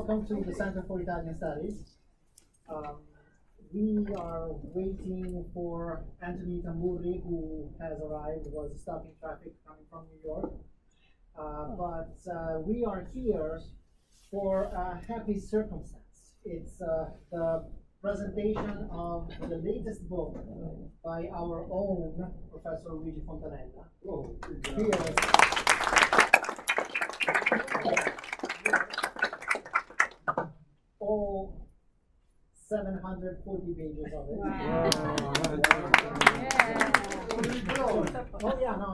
welcome to the Center for Italian Studies. We are waiting for Anthony Tamburri, who has arrived, was stuck in traffic coming from New York. But we are here for a happy circumstance. It's the presentation of the latest book by our own Professor Luigi Fontanella. Oh, Here. All 740 pages of it. Wow. Oh yeah, no,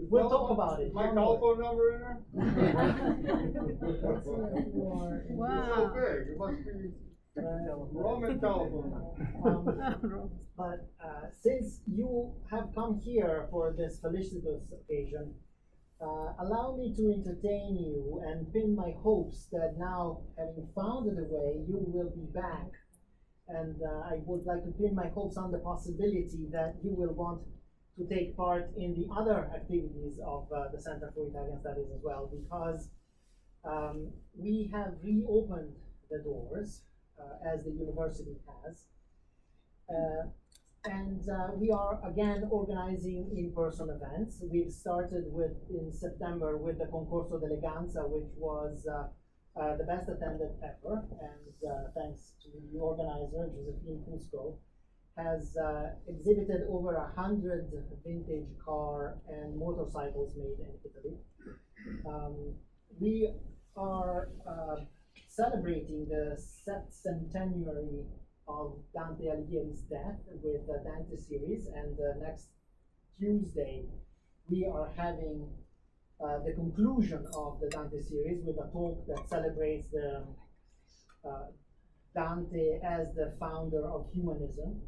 we'll talk about it. My telephone number in there? Wow. It's so big, it must be Roman telephone. But since you have come here for this felicitous occasion, allow me to entertain you and pin my hopes that now, having found a way, you will be back. And I would like to pin my hopes on the possibility that you will want to take part in the other activities of the Center for Italian Studies as well, because we have reopened the doors, as the university has. And we are again organizing in-person events. We've started in September with the Concorso d'Eleganza, which was the best attended ever, and thanks to the organizer, Josephine Fusco, has exhibited over 100 vintage car and motorcycles made in Italy. We are celebrating the centenary of Dante Alighieri's death with the Dante series, and next Tuesday we are having the conclusion of the Dante series with a talk that celebrates the Dante as the founder of humanism.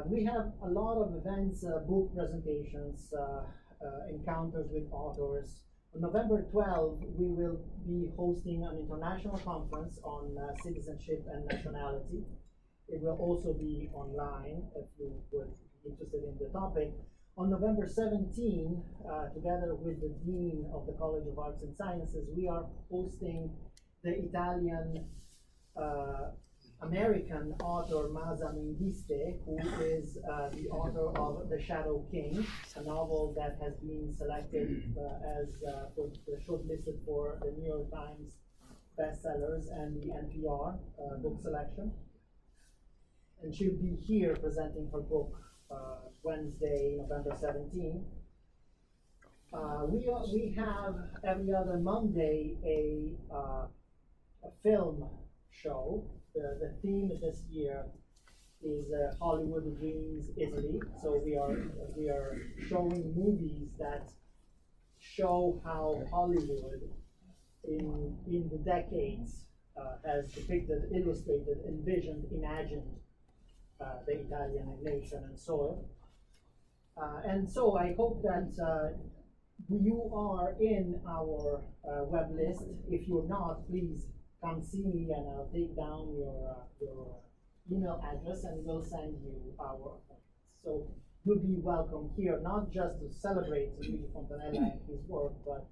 We have a lot of events, book presentations, encounters with authors. On November 12th, we will be hosting an international conference on citizenship and nationality. It will also be online if you would be interested in the topic. On November 17, together with the Dean of the College of Arts and Sciences, we are hosting the Italian American author Masa Mendiste, who is the author of The Shadow King, a novel that has been selected as shortlisted for the New York Times bestsellers and the NPR book selection. And she'll be here presenting her book Wednesday, November 17. We have every other Monday a film show. The theme this year is Hollywood Dreams Italy. So we are showing movies that show how Hollywood in the decades has depicted, illustrated, envisioned, imagined the Italian nation and soil. And so I hope that you are in our web list. If you're not, please come see me and I'll take down your email address and we'll send you our appointments. So you'll be welcome here, not just to celebrate Luigi Fontanella and his work, but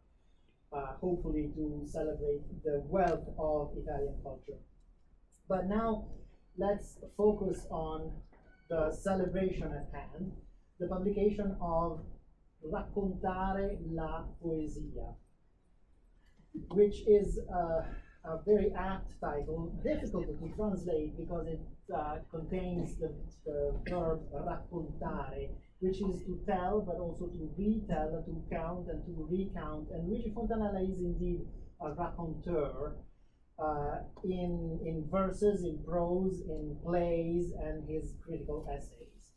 hopefully to celebrate the wealth of Italian culture. But now, let's focus on the celebration at hand, the publication of Raccontare la Poesia, which is a very apt title, difficult to translate because it contains the verb raccontare, which is to tell, but also to retell, to count and to recount. And Luigi Fontanella is indeed a raconteur. In verses, in prose, in plays, and his critical essays.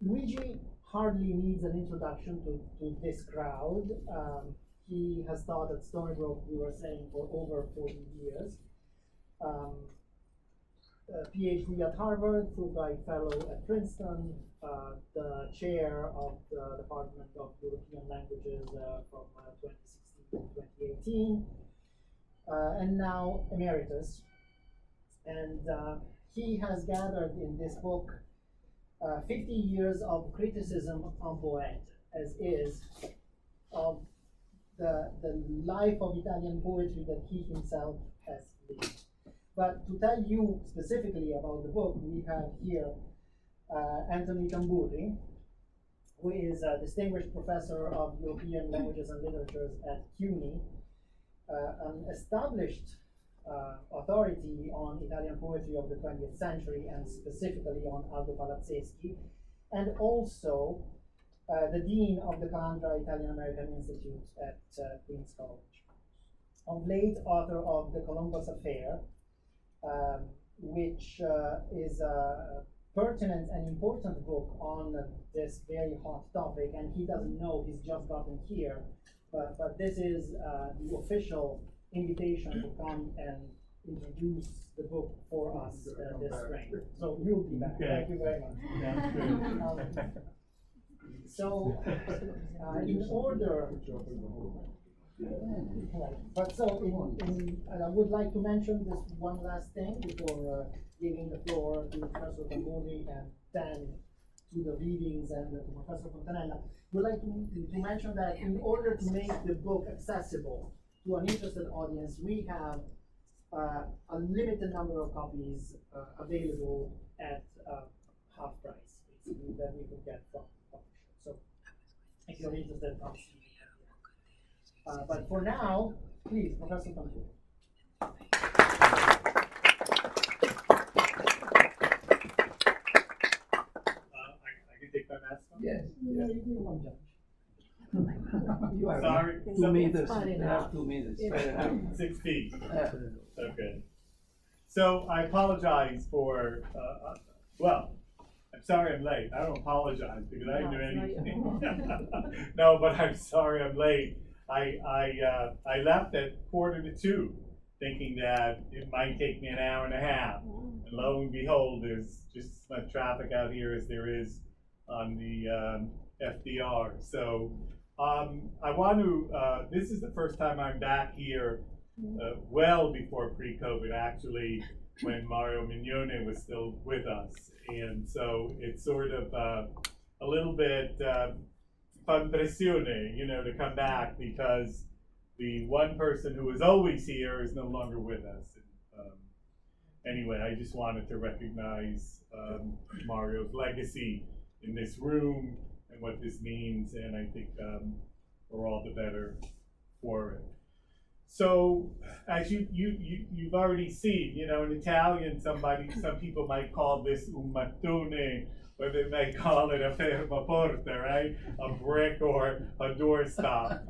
Luigi hardly needs an introduction to this crowd. He has taught at Stony Brook, we were saying, for over 40 years. PhD at Harvard, Fulbright Fellow at Princeton, the chair of the Department of European Languages from 2016 to 2018. And now emeritus. And he has gathered in this book 50 years of criticism on poet, as is, of the life of Italian poetry that he himself has lived. But to tell you specifically about the book, we have here Anthony Tamburri, who is a distinguished professor of European languages and literatures at CUNY, an established authority on Italian poetry of the 20th century, and specifically on Aldo Palazzeschi, and also the Dean of the Calandra Italian-American Institute at Queen's College. Of late, author of The Columbus Affair, which is a pertinent and important book on this very hot topic, and he doesn't know, he's just gotten here, but this is the official invitation to come and introduce the book for us this spring. So you'll be back. Okay. Thank you very much. In order, but so I would like to mention this one last thing before giving the floor to Professor Tamburri and then to the readings and to Professor Fontanella. Would like to mention that in order to make the book accessible to an interested audience, we have a limited number of copies available at half price, basically, that we could get from publishers. So if you're interested, obviously. But for now, please, Professor Tamburri. I can take my mask off? Yes. Yeah, you do one judge. You are Sorry. 2 meters. Fine You enough. have 2 meters. Fair enough. 6 feet. Yeah. Okay. So I apologize for, well, I'm sorry I'm late. I don't apologize because I didn't do No, it's not anything. No, but I'm sorry I'm late. I left at 1:45, thinking that it might take me an hour and a half. And lo and behold, there's just as much traffic out here as there is on the FDR. So I want to, this is the first time I'm back here well before pre-COVID, actually, when Mario Mignone was still with us. And so it's sort of a little bit fan pressione, you know, to come back because the one person who was always here is no longer with us. Anyway, I just wanted to recognize Mario's legacy in this room and what this means, and I think we're all the better for it. So, as you've already seen, you know, in Italian, some people might call this un mattone, or they may call it a fermaporta, right? A brick or a doorstop.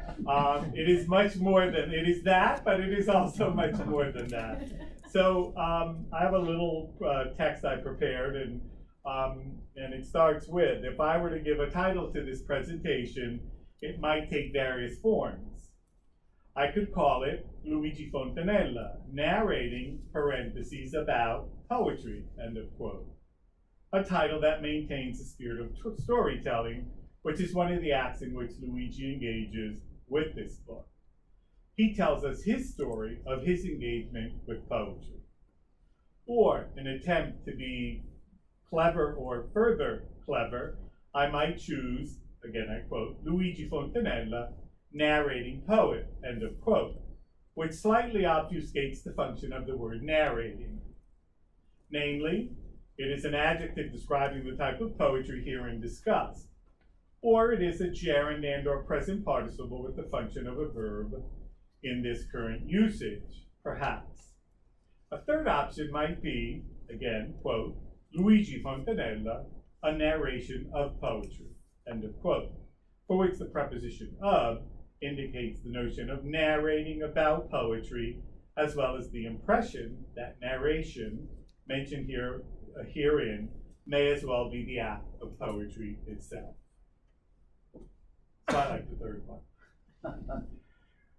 It is much more than, it is that, but it is also much more than that. So, I have a little text I prepared, and it starts with, if I were to give a title to this presentation, it might take various forms. I could call it Luigi Fontanella, narrating, parentheses, about poetry, end of quote. A title that maintains the spirit of storytelling, which is one of the acts in which Luigi engages with this book. He tells us his story of his engagement with poetry. Or, an attempt to be clever or further clever, I might choose, again I quote, Luigi Fontanella, narrating poet, end of quote, which slightly obfuscates the function of the word narrating. Namely, it is an adjective describing the type of poetry herein discussed, or it is a gerund and or present participle with the function of a verb in this current usage, perhaps. A third option might be, again, quote, Luigi Fontanella, a narration of poetry, end of quote, for which the preposition of indicates the notion of narrating about poetry, as well as the impression that narration, mentioned herein, may as well be the act of poetry itself. So I like the third one.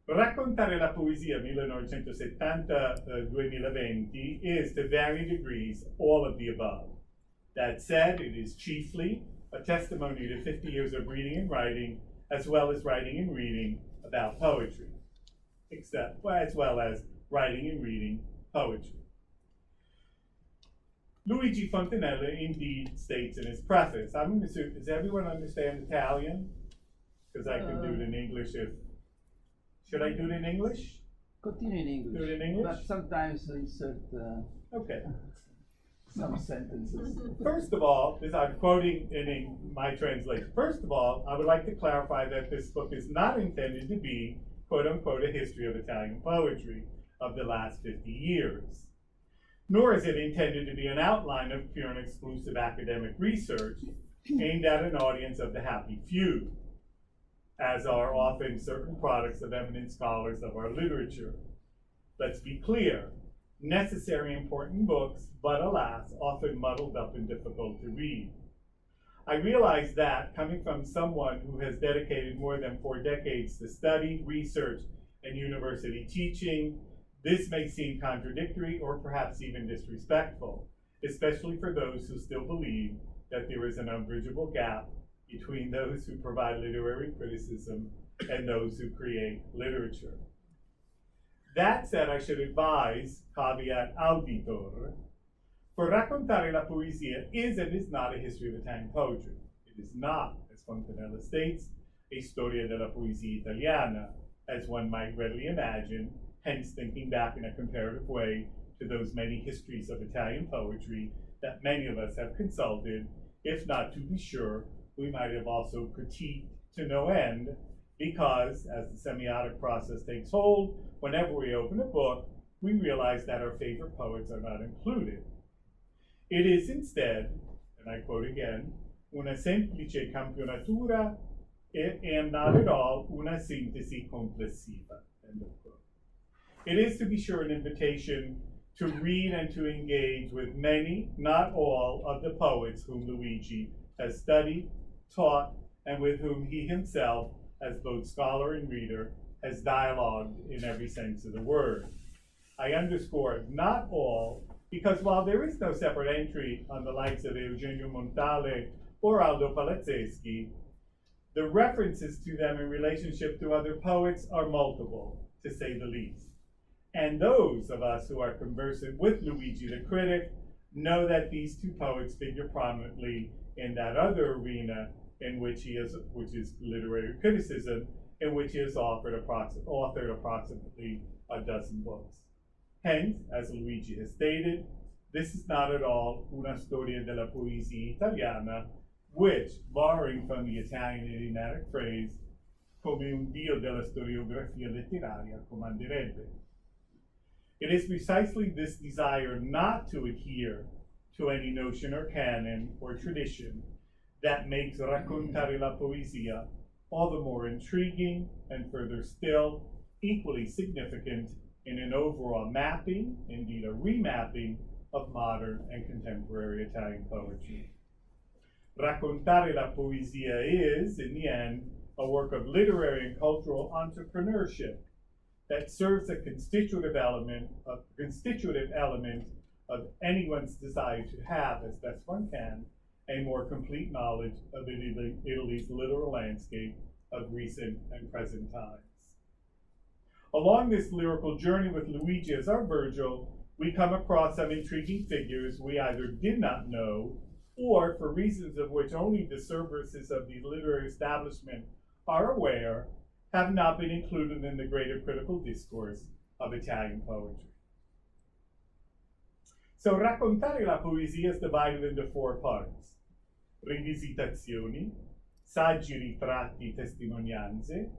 Raccontare la Poesia 1970-2020 is, to varying degrees, all of the above. That said, it is chiefly a testimony to 50 years of reading and writing, as well as writing and reading about poetry, as well as writing and reading poetry. Luigi Fontanella indeed states in his preface, I'm going to assume, does everyone understand Italian? Because I can do it in English if Should I do it in English? Continue in English. Do it in English? But sometimes insert Okay. some sentences. First of all, this I'm quoting in my translation. First of all, I would like to clarify that this book is not intended to be, quote unquote, a history of Italian poetry of the last 50 years. Nor is it intended to be an outline of pure and exclusive academic research aimed at an audience of the happy few, as are often certain products of eminent scholars of our literature. Let's be clear, necessary important books, but alas, often muddled up and difficult to read. I realize that, coming from someone who has dedicated more than 4 decades to study, research, and university teaching, this may seem contradictory or perhaps even disrespectful, especially for those who still believe that there is an unbridgeable gap between those who provide literary criticism and those who create literature. That said, I should advise, caveat auditor, for Raccontare La Poesia is and is not a history of Italian poetry. It is not, as Fontanella states, a storia della poesia italiana, as one might readily imagine, hence thinking back in a comparative way to those many histories of Italian poetry that many of us have consulted, if not, to be sure, we might have also critiqued to no end, because as the semiotic process takes hold, whenever we open a book, we realize that our favorite poets are not included. It is instead, and I quote again, una semplice campionatura and not at all una sintesi complessiva, end of quote. It is, to be sure, an invitation to read and to engage with many, not all, of the poets whom Luigi has studied, taught, and with whom he himself, as both scholar and reader, has dialogued in every sense of the word. I underscore not all, because while there is no separate entry on the likes of Eugenio Montale or Aldo Palazzeschi, the references to them in relationship to other poets are multiple, to say the least. And those of us who are conversant with Luigi the critic know that these two poets figure prominently in that other arena in which which is literary criticism, in which he has authored approximately a dozen books. Hence, as Luigi has stated, this is not at all una storia della poesia italiana, which, borrowing from the Italian idiomatic phrase, come un dio della storiografia letteraria comanderebbe. It is precisely this desire not to adhere to any notion or canon or tradition that makes Raccontare la Poesia all the more intriguing and further still equally significant in an overall mapping, indeed a remapping, of modern and contemporary Italian poetry. Raccontare la Poesia is, in the end, a work of literary and cultural entrepreneurship that serves a constitutive element of anyone's desire to have, as best one can, a more complete knowledge of Italy's literal landscape of recent and present times. Along this lyrical journey with Luigi as our Virgil, we come across some intriguing figures we either did not know, or for reasons of which only the services of the literary establishment are aware, have not been included in the greater critical discourse of Italian poetry. So Raccontare la Poesia is divided into 4 parts: rivisitazioni, saggi, ritratti, testimonianze,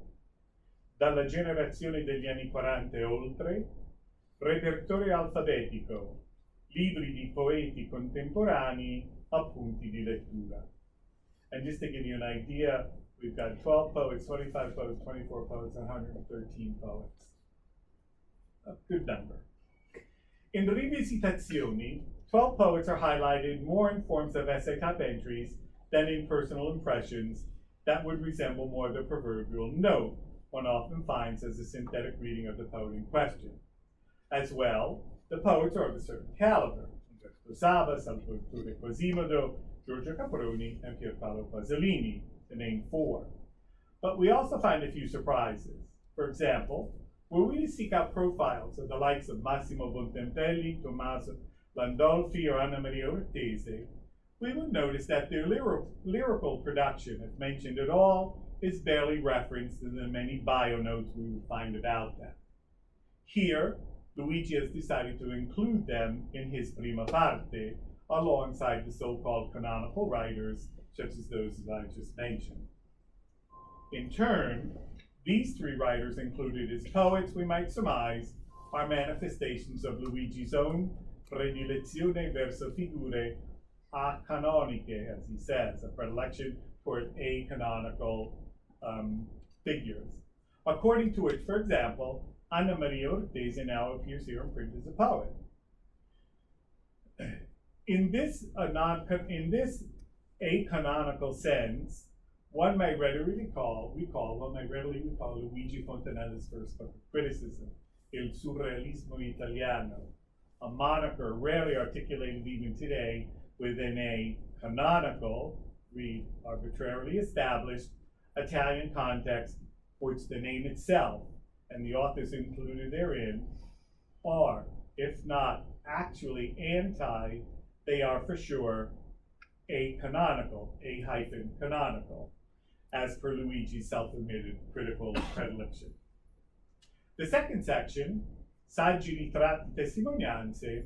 dalla generazione degli anni 40 e oltre, repertorio alfabetico, libri di poeti contemporanei, appunti di lettura. And just to give you an idea, we've got 12 poets, 25 poets, 24 poets, and 113 poets. A good number. In the rivisitazioni, 12 poets are highlighted more in forms of essay-type entries than in personal impressions that would resemble more the proverbial note one often finds as a synthetic reading of the poet in question. As well, the poets are of a certain caliber: Umberto Saba, Salvatore Quasimodo, Giorgio Caproni, and Pierpaolo Pasolini, to name 4. But we also find a few surprises. For example, were we to seek out profiles of the likes of Massimo Bontempelli, Tommaso Landolfi, or Anna Maria Ortese, we would notice that their lyrical production, if mentioned at all, is barely referenced in the many bio notes we would find about them. Here, Luigi has decided to include them in his prima parte, alongside the so-called canonical writers, such as those that I just mentioned. In turn, these three writers included as poets, we might surmise, are manifestations of Luigi's own predilezione verso figure acanoniche, as he says, a predilection toward acanonical figures. According to which, for example, Anna Maria Ortese now appears here in print as a poet. In this acanonical sense, one may readily recall Luigi Fontanella's first book of criticism, Il Surrealismo Italiano, a moniker rarely articulated even today within a canonical, read arbitrarily established, Italian context, which the name itself and the authors included therein are, if not actually anti, they are for sure acanonical, a-canonical, as per Luigi's self-admitted critical predilection. The second section, Saggi, ricordi, testimonziane,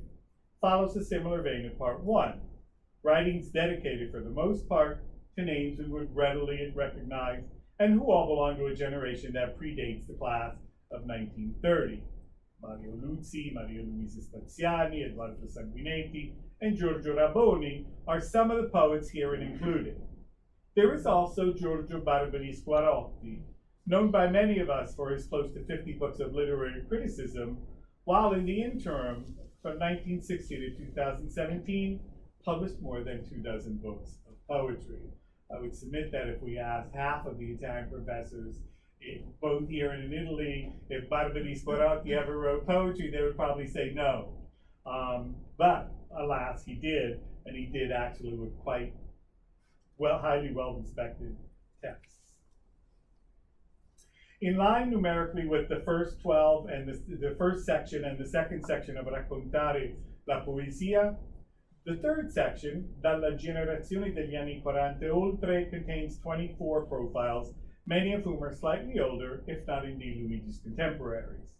follows a similar vein of part one, writings dedicated for the most part to names we would readily recognize and who all belong to a generation that predates the class of 1930. Mario Luzzi, Maria Luisa Spaziani, Eduardo Sanguinetti, and Giorgio Rabboni are some of the poets herein included. There is also Giorgio Barbari Squarotti, known by many of us for his close to 50 books of literary criticism, while in the interim, from 1960 to 2017, published more than 24 books of poetry. I would submit that if we asked half of the Italian professors, both here and in Italy, if Barbari Squarotti ever wrote poetry, they would probably say no. But alas, he did, and he did actually with quite highly well-respected texts. In line numerically with the first 12 and the first section and the second section of Raccontare La Poesia, the third section, Dalla generazione degli anni 40 oltre, contains 24 profiles, many of whom are slightly older, if not indeed Luigi's contemporaries.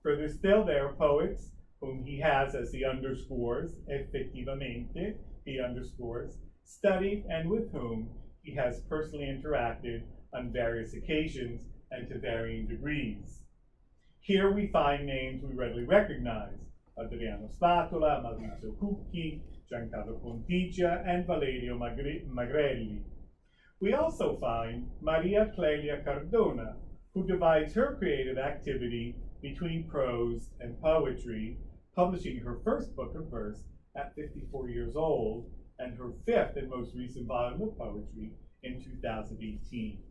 Further still, there are poets whom he has, as he underscores, effettivamente, he underscores, studied and with whom he has personally interacted on various occasions and to varying degrees. Here we find names we readily recognize: Adriano Spatola, Maurizio Cucchi, Giancarlo Contigia, and Valerio Magrelli. We also find Maria Clelia Cardona, who divides her creative activity between prose and poetry, publishing her first book of verse at 54 years old, and her fifth and most recent volume of poetry in 2018.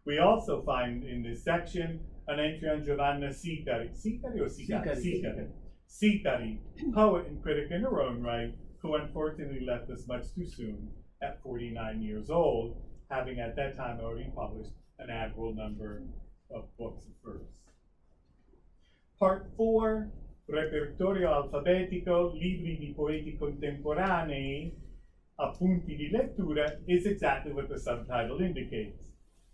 We also find in this section an entry on Giovanna Sicari, Sicari, poet and critic in her own right, who unfortunately left us much too soon at 49 years old, having at that time already published an admirable number of books of verse. Part 4, Repertorio alfabetico, libri di poeti contemporanei, appunti di lettura, is exactly what the subtitle indicates.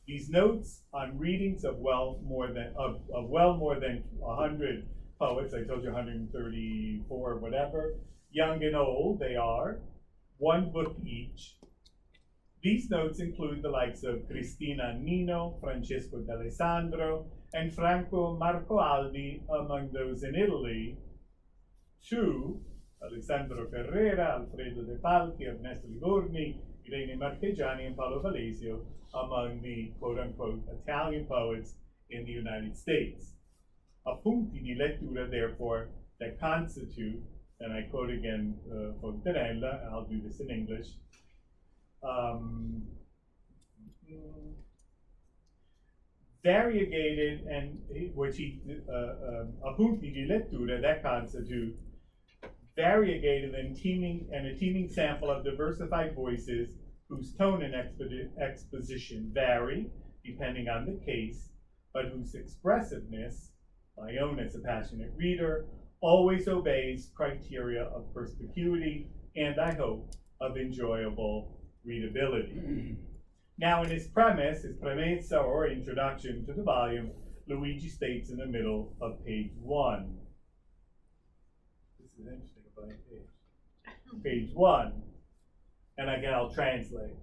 These notes on readings of well more than 100 poets, I told you 134 or whatever, young and old they are, one book each. These notes include the likes of Cristina Nino, Francesco D'Alessandro, and Franco Marco Aldi, among those in Italy, to Alessandro Ferrera, Alfredo De Palchi, Ernesto Livorni, Irene Marchegiani, and Paolo Valesio, among the quote-unquote Italian poets in the United States. Appunti di lettura, therefore, that constitute, and I quote again Fontanella, and I'll do this in English, variegated and which he appunti di lettura that constitute variegated and a teeming sample of diversified voices whose tone and exposition vary depending on the case, but whose expressiveness, my own as a passionate reader, always obeys criteria of perspicuity and, I hope, of enjoyable readability. Now in his premise, his premessa or introduction to the volume, Luigi states in the middle of page 1. This is interesting, a blank page. Page 1, and again I'll translate.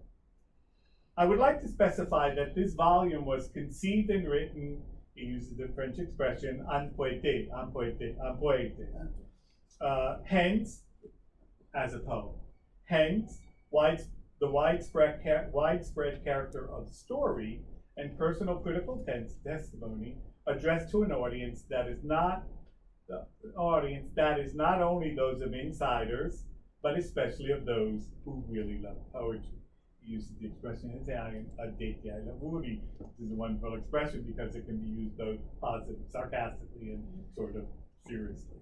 I would like to specify that this volume was conceived and written, he uses the French expression, en poété, hence, as a poem. Hence, the widespread character of story and personal critical testimony addressed to an audience that is not only those of insiders, but especially of those who really love poetry. He uses the expression in Italian, addetti ai lavori. This is a wonderful expression because it can be used both positive, sarcastically, and sort of seriously.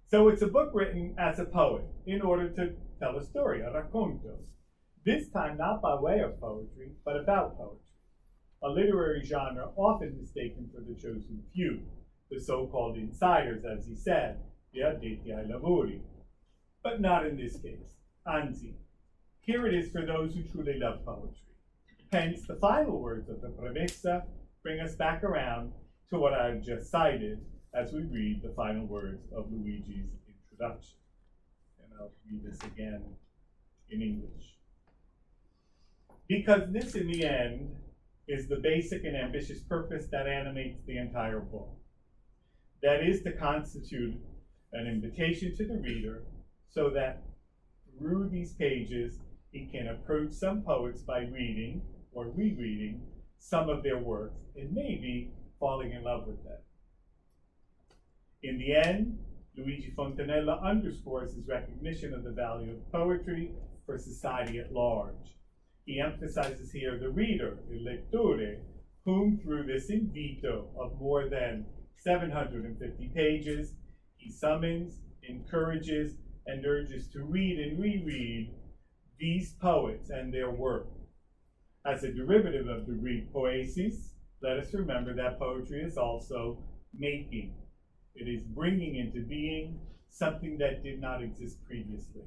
So it's a book written as a poet in order to tell a story, a racconto. This time not by way of poetry, but about poetry. A literary genre often mistaken for the chosen few, the so-called insiders, as he said, the addetti ai lavori. But not in this case. Anzi, here it is for those who truly love poetry. Hence, the final words of the premessa bring us back around to what I've just cited as we read the final words of Luigi's introduction. And I'll read this again in English. Because this, in the end, is the basic and ambitious purpose that animates the entire book. That is to constitute an invitation to the reader so that through these pages, he can approach some poets by reading or rereading some of their works and maybe falling in love with them. In the end, Luigi Fontanella underscores his recognition of the value of poetry for society at large. He emphasizes here the reader, il lettore, whom through this invito of more than 750 pages, he summons, encourages, and urges to read and reread these poets and their work. As a derivative of the Greek poesis, let us remember that poetry is also making. It is bringing into being something that did not exist previously.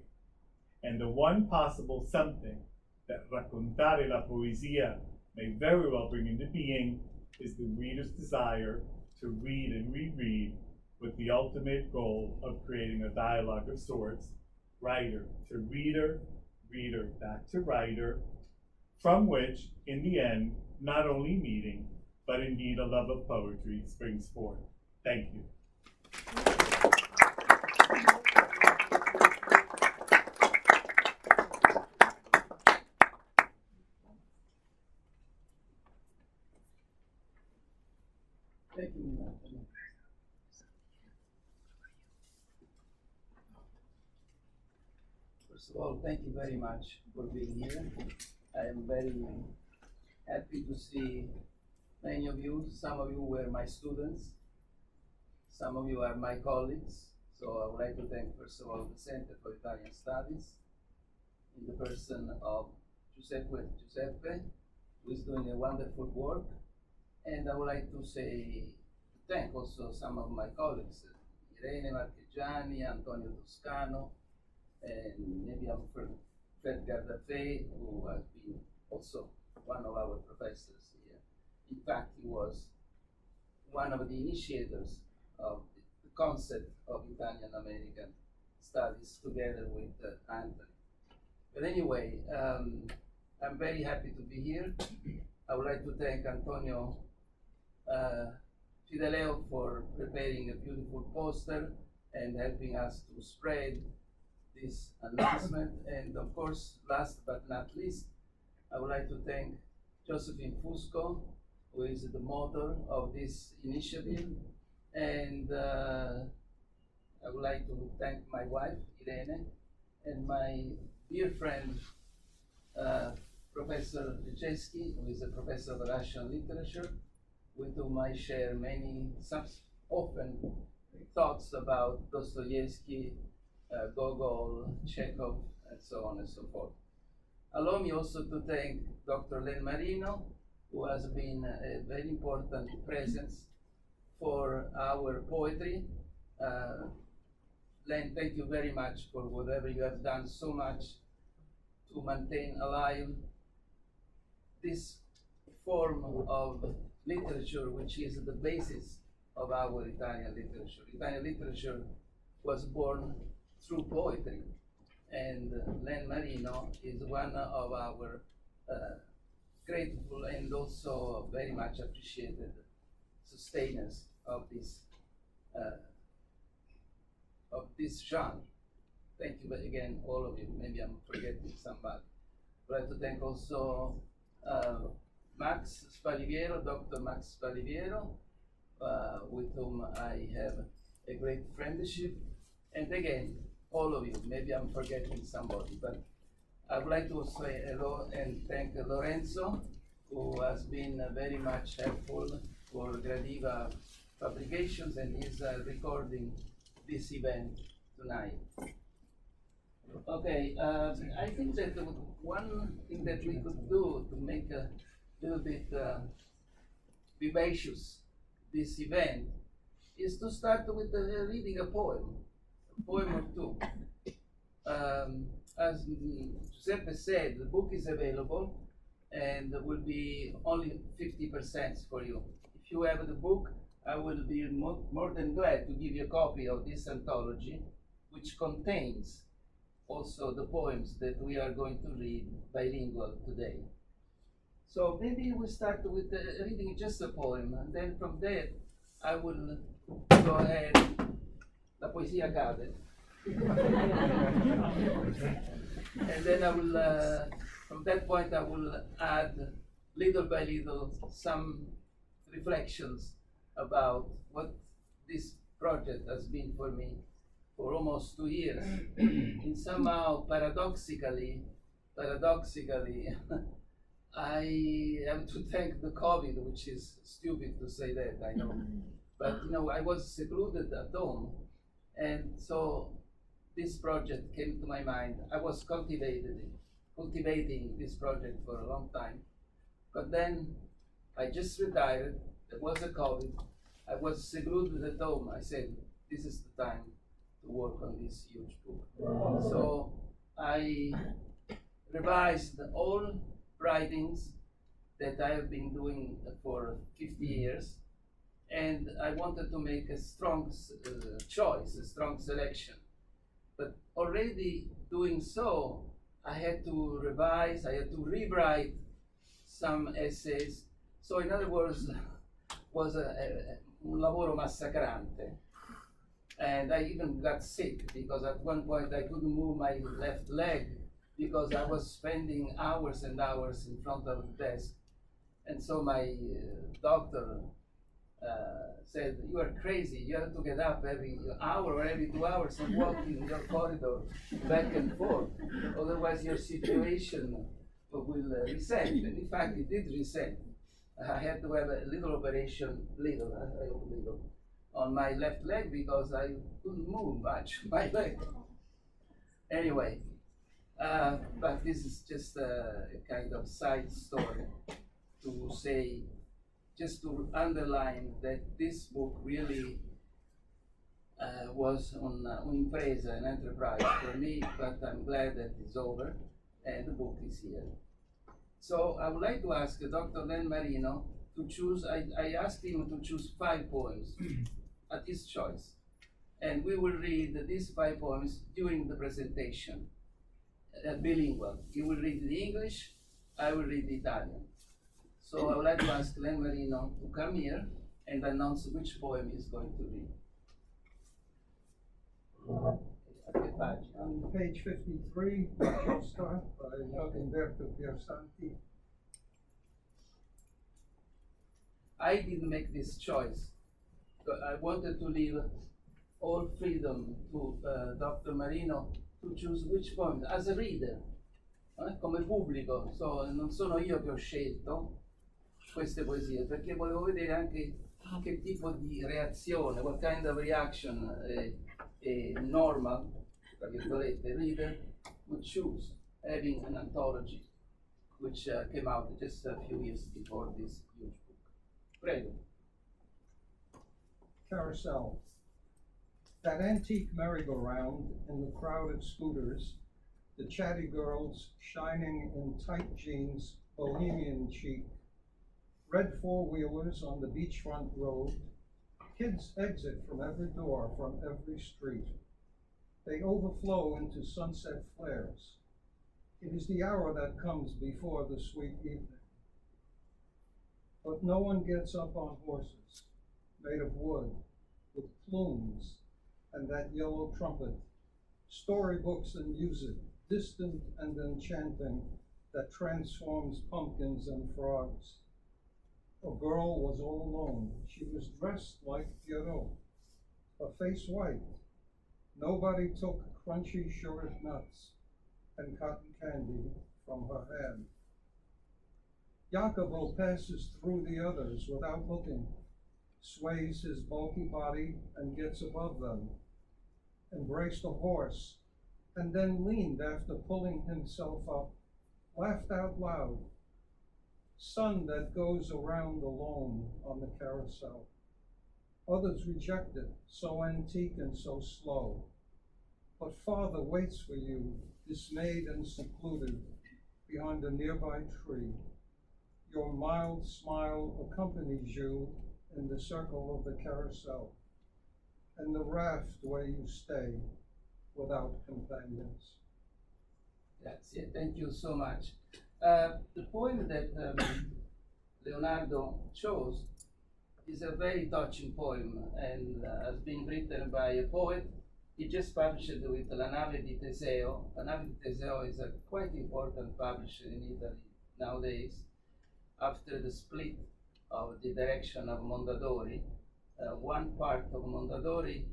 And the one possible something that Raccontare La Poesia may very well bring into being is the reader's desire to read and reread with the ultimate goal of creating a dialogue of sorts, writer to reader, reader back to writer, from which, in the end, not only meeting, but indeed a love of poetry springs forth. Thank you. Thank you. First of all, thank you very much for being here. I am very happy to see many of you. Some of you were my students. Some of you are my colleagues. So I would like to thank, first of all, the Center for Italian Studies in the person of Giuseppe, who is doing a wonderful work. And I would like to thank also some of my colleagues, Irene Marchegiani, Antonio Toscano, and maybe Fred Gardafei, who has been also one of our professors here. In fact, he was one of the initiators of the concept of Italian American studies together with Anthony. But anyway, I'm very happy to be here. I would like to thank Antonio Fideleo for preparing a beautiful poster and helping us to spread this announcement. And of course, last but not least, I would like to thank Josephine Fusco, who is the motor of this initiative. And I would like to thank my wife, Irene, and my dear friend, Professor Lechesky, who is a professor of Russian literature, with whom I share often thoughts about Dostoevsky, Gogol, Chekhov, and so on and so forth. Allow me also to thank Dr. Len Marino, who has been a very important presence for our poetry. Len, thank you very much for whatever you have done so much to maintain alive this form of literature, which is the basis of our Italian literature. Italian literature was born through poetry, and Len Marino is one of our grateful and also very much appreciated sustainers of this genre. Thank you again, all of you. Maybe I'm forgetting somebody. I'd like to thank also Max Spaliviero, Dr. Max Spaliviero, with whom I have a great friendship. And again, all of you. Maybe I'm forgetting somebody, but I would like to say hello and thank Lorenzo, who has been very much helpful for Gradiva Publications and is recording this event tonight. Okay, I think that one thing that we could do to make a little bit vivacious this event is to start with reading a poem or two. As Giuseppe said, the book is available and will be only 50% for you. If you have the book, I will be more than glad to give you a copy of this anthology, which contains also the poems that we are going to read bilingual today. So maybe we start with reading just a poem, and then from there I will go ahead. La poesia cade. And then I will, from that point, I will add little by little some reflections about what this project has been for me for almost 2 years. And somehow, paradoxically, I have to thank the COVID, which is stupid to say that, I know. But I was secluded at home, and so this project came to my mind. I was cultivating this project for a long time, but then I just retired. There was a COVID. I was secluded at home. I said, this is the time to work on this huge book. So I revised all writings that I have been doing for 50 years, and I wanted to make a strong choice, a strong selection. But already doing so, I had to revise, I had to rewrite some essays. So in other words, was un lavoro massacrante. And I even got sick because at one point I couldn't move my left leg because I was spending hours and hours in front of the desk. And so my doctor said, you are crazy, you have to get up every hour or every 2 hours and walk in your corridor back and forth, otherwise your situation will reset. And in fact, it did reset. I had to have a little operation, little, on my left leg because I couldn't move much my leg. Anyway, but this is just a kind of side story to say, just to underline that this book really was un'impresa, an enterprise for me, but I'm glad that it's over and the book is here. So I would like to ask Dr. Len Marino to choose, I asked him to choose 5 poems at his choice. And we will read these 5 poems during the presentation, bilingual. He will read the English, I will read the Italian. So I would like to ask Len Marino to come here and announce which poem he's going to read. On page 53, shall start by Umberto Piersanti. I didn't make this choice. I wanted to leave all freedom to Dr. Marino to choose which poem, as a reader, come pubblico. So non sono io che ho scelto queste poesie, perché volevo vedere anche che tipo di reazione, what kind of reaction a normal, tra virgolette, reader would choose, having an anthology which came out just a few years before this huge book. Prego. Carousel. That antique merry-go-round and the crowded scooters, the chatty girls shining in tight jeans, bohemian chic, red four-wheelers on the beachfront road, kids exit from every door, from every street. They overflow into sunset flares. It is the hour that comes before the sweet evening. But no one gets up on horses, made of wood, with plumes and that yellow trumpet, storybooks and music, distant and enchanting, that transforms pumpkins and frogs. A girl was all alone. She was dressed like Pierrot, her face white. Nobody took crunchy sugared nuts and cotton candy from her hand. Jacobo passes through the others without looking, sways his bulky body and gets above them, embraced a horse, and then leaned after pulling himself up, laughed out loud. Sun that goes around alone on the carousel. Others reject it, so antique and so slow. But Father waits for you, dismayed and secluded, behind a nearby tree. Your mild smile accompanies you in the circle of the carousel, and the raft where you stay without companions. That's it. Thank you so much. The poem that Leonardo chose is a very touching poem and has been written by a poet. He just published it with La Nave di Teseo. La Nave di Teseo is a quite important publisher in Italy nowadays. After the split of the direction of Mondadori, one part of Mondadori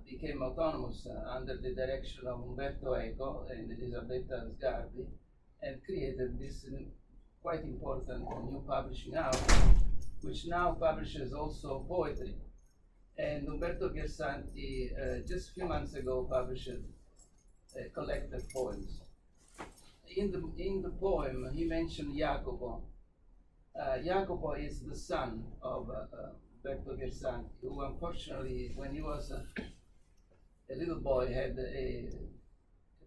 became autonomous under the direction of Umberto Eco and Elisabetta Sgarbi, and created this quite important new publishing house, which now publishes also poetry. And Umberto Piersanti, just a few months ago, published a collected poems. In the poem, he mentioned Jacopo. Jacopo is the son of Umberto Piersanti, who unfortunately, when he was a little boy, had a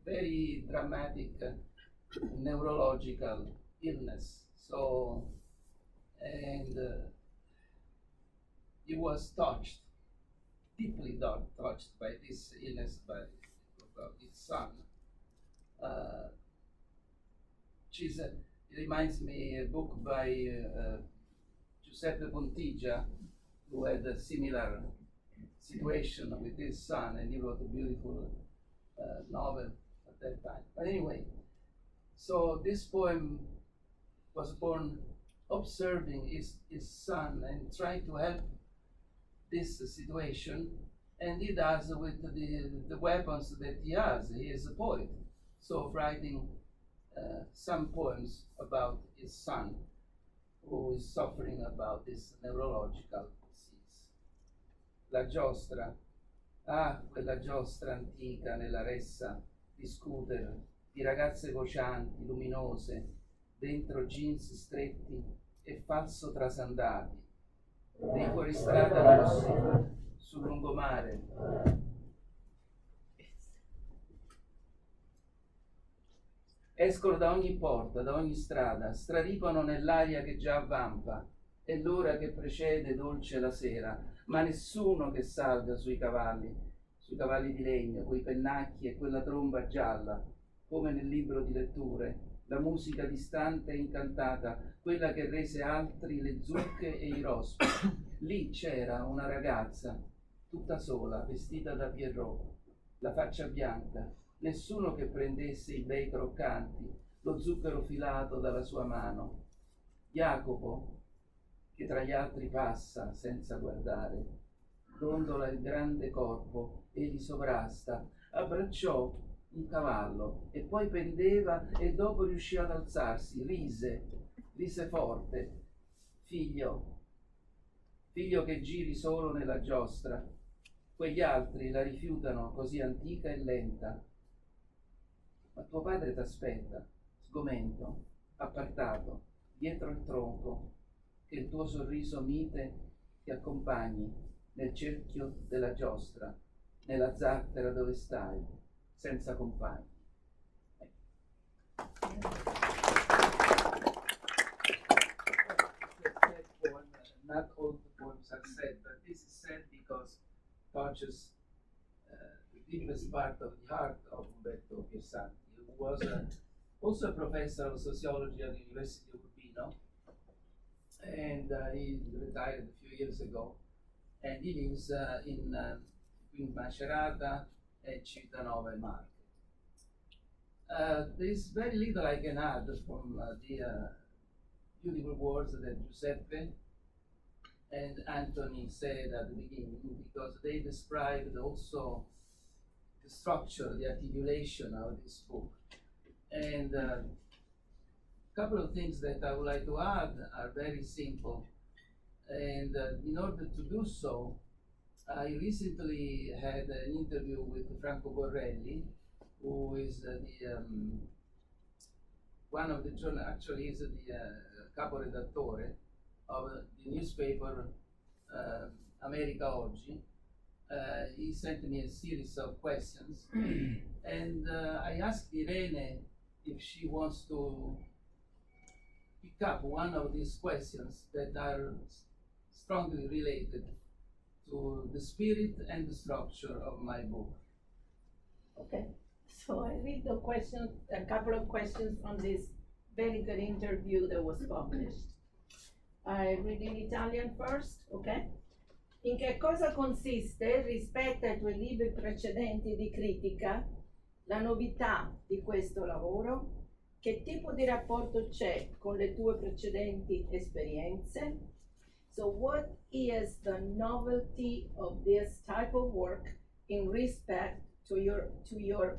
very dramatic neurological illness. So, and he was touched, deeply touched by this illness by his son. It reminds me a book by Giuseppe Pontigia, who had a similar situation with his son, and he wrote a beautiful novel at that time. But anyway, so this poem was born observing his son and trying to help this situation, and he does with the weapons that he has. He is a poet, so writing some poems about his son, who is suffering about this neurological disease. La giostra, quella giostra antica nella ressa di scooter, di ragazze vocianti, luminose, dentro jeans stretti e falso trasandati, dei fuoristrada rossi sul lungomare. Escono da ogni porta, da ogni strada, straripano nell'aria che già avvampa. È l'ora che precede dolce la sera, ma nessuno che salga sui cavalli di legno, coi pennacchi e quella tromba gialla, come nel libro di letture, la musica distante e incantata, quella che rese altri le zucche e i rospi. Lì c'era una ragazza, tutta sola, vestita da Pierrot, la faccia bianca, nessuno che prendesse i bei croccanti, lo zucchero filato dalla sua mano. Jacopo, che tra gli altri passa senza guardare, dondola il grande corpo e li sovrasta, abbracciò un cavallo e poi pendeva e dopo riuscì ad alzarsi, rise forte. Figlio che giri solo nella giostra, quegli altri la rifiutano così antica e lenta. Ma tuo padre t'aspetta, sgomento, appartato, dietro il tronco, che il tuo sorriso mite ti accompagni nel cerchio della giostra, nella zattera dove stai, senza compagni. Not all the poems are sad, but this is sad because touches the deepest part of the heart of Umberto Piersanti, who was also a professor of sociology at the University of Urbino, and he retired a few years ago, and he lives in Macerata and Civitanova and Marche. There's very little I can add from the beautiful words that Giuseppe and Anthony said at the beginning, because they described also the structure, the articulation of this book. And a couple of things that I would like to add are very simple. And in order to do so, I recently had an interview with Franco Borrelli, who is one of the journalists, actually is the caporedattore of the newspaper America Oggi. He sent me a series of questions, and I asked Irene if she wants to pick up one of these questions that are strongly related to the spirit and the structure of my book. Okay, so I read the question, a couple of questions from this very good interview that was published. I read in Italian first, ok? In che cosa consiste, rispetto ai tuoi libri precedenti di critica, la novità di questo lavoro? Che tipo di rapporto c'è con le tue precedenti esperienze? So what is the novelty of this type of work in respect to your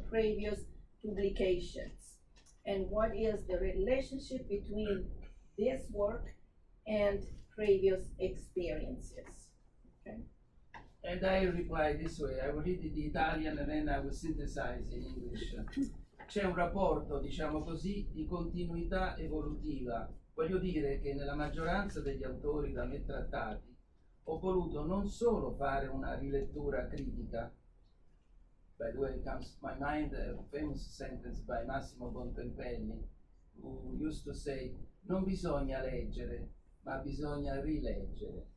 previous publications? And what is the relationship between this work and previous experiences? Okay. And I reply this way, I will read it in Italian and then I will synthesize in English. C'è un rapporto, diciamo così, di continuità evolutiva. Voglio dire che nella maggioranza degli autori da me trattati ho voluto non solo fare una rilettura critica. By the way, comes to my mind a famous sentence by Massimo Bontempelli, who used to say, non bisogna leggere, ma bisogna rileggere.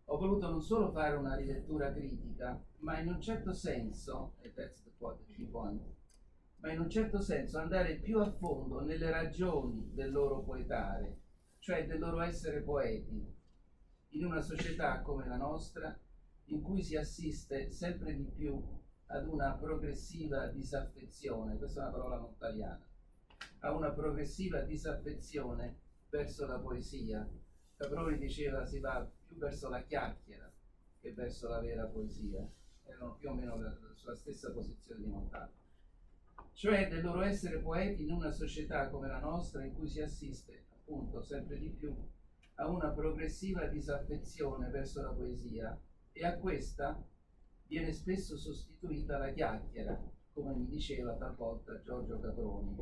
Ho voluto non solo fare una rilettura critica, ma in un certo senso, e that's the key point, ma in un certo senso andare più a fondo nelle ragioni del loro poetare, cioè del loro essere poeti, in una società come la nostra, in cui si assiste sempre di più ad una progressiva disaffezione, questa è una parola non italiana, a una progressiva disaffezione verso la poesia. Caproni diceva si va più verso la chiacchiera che verso la vera poesia, erano più o meno sulla stessa posizione di Montalvo. Cioè del loro essere poeti in una società come la nostra in cui si assiste appunto sempre di più a una progressiva disaffezione verso la poesia, e a questa viene spesso sostituita la chiacchiera, come mi diceva talvolta Giorgio Caproni,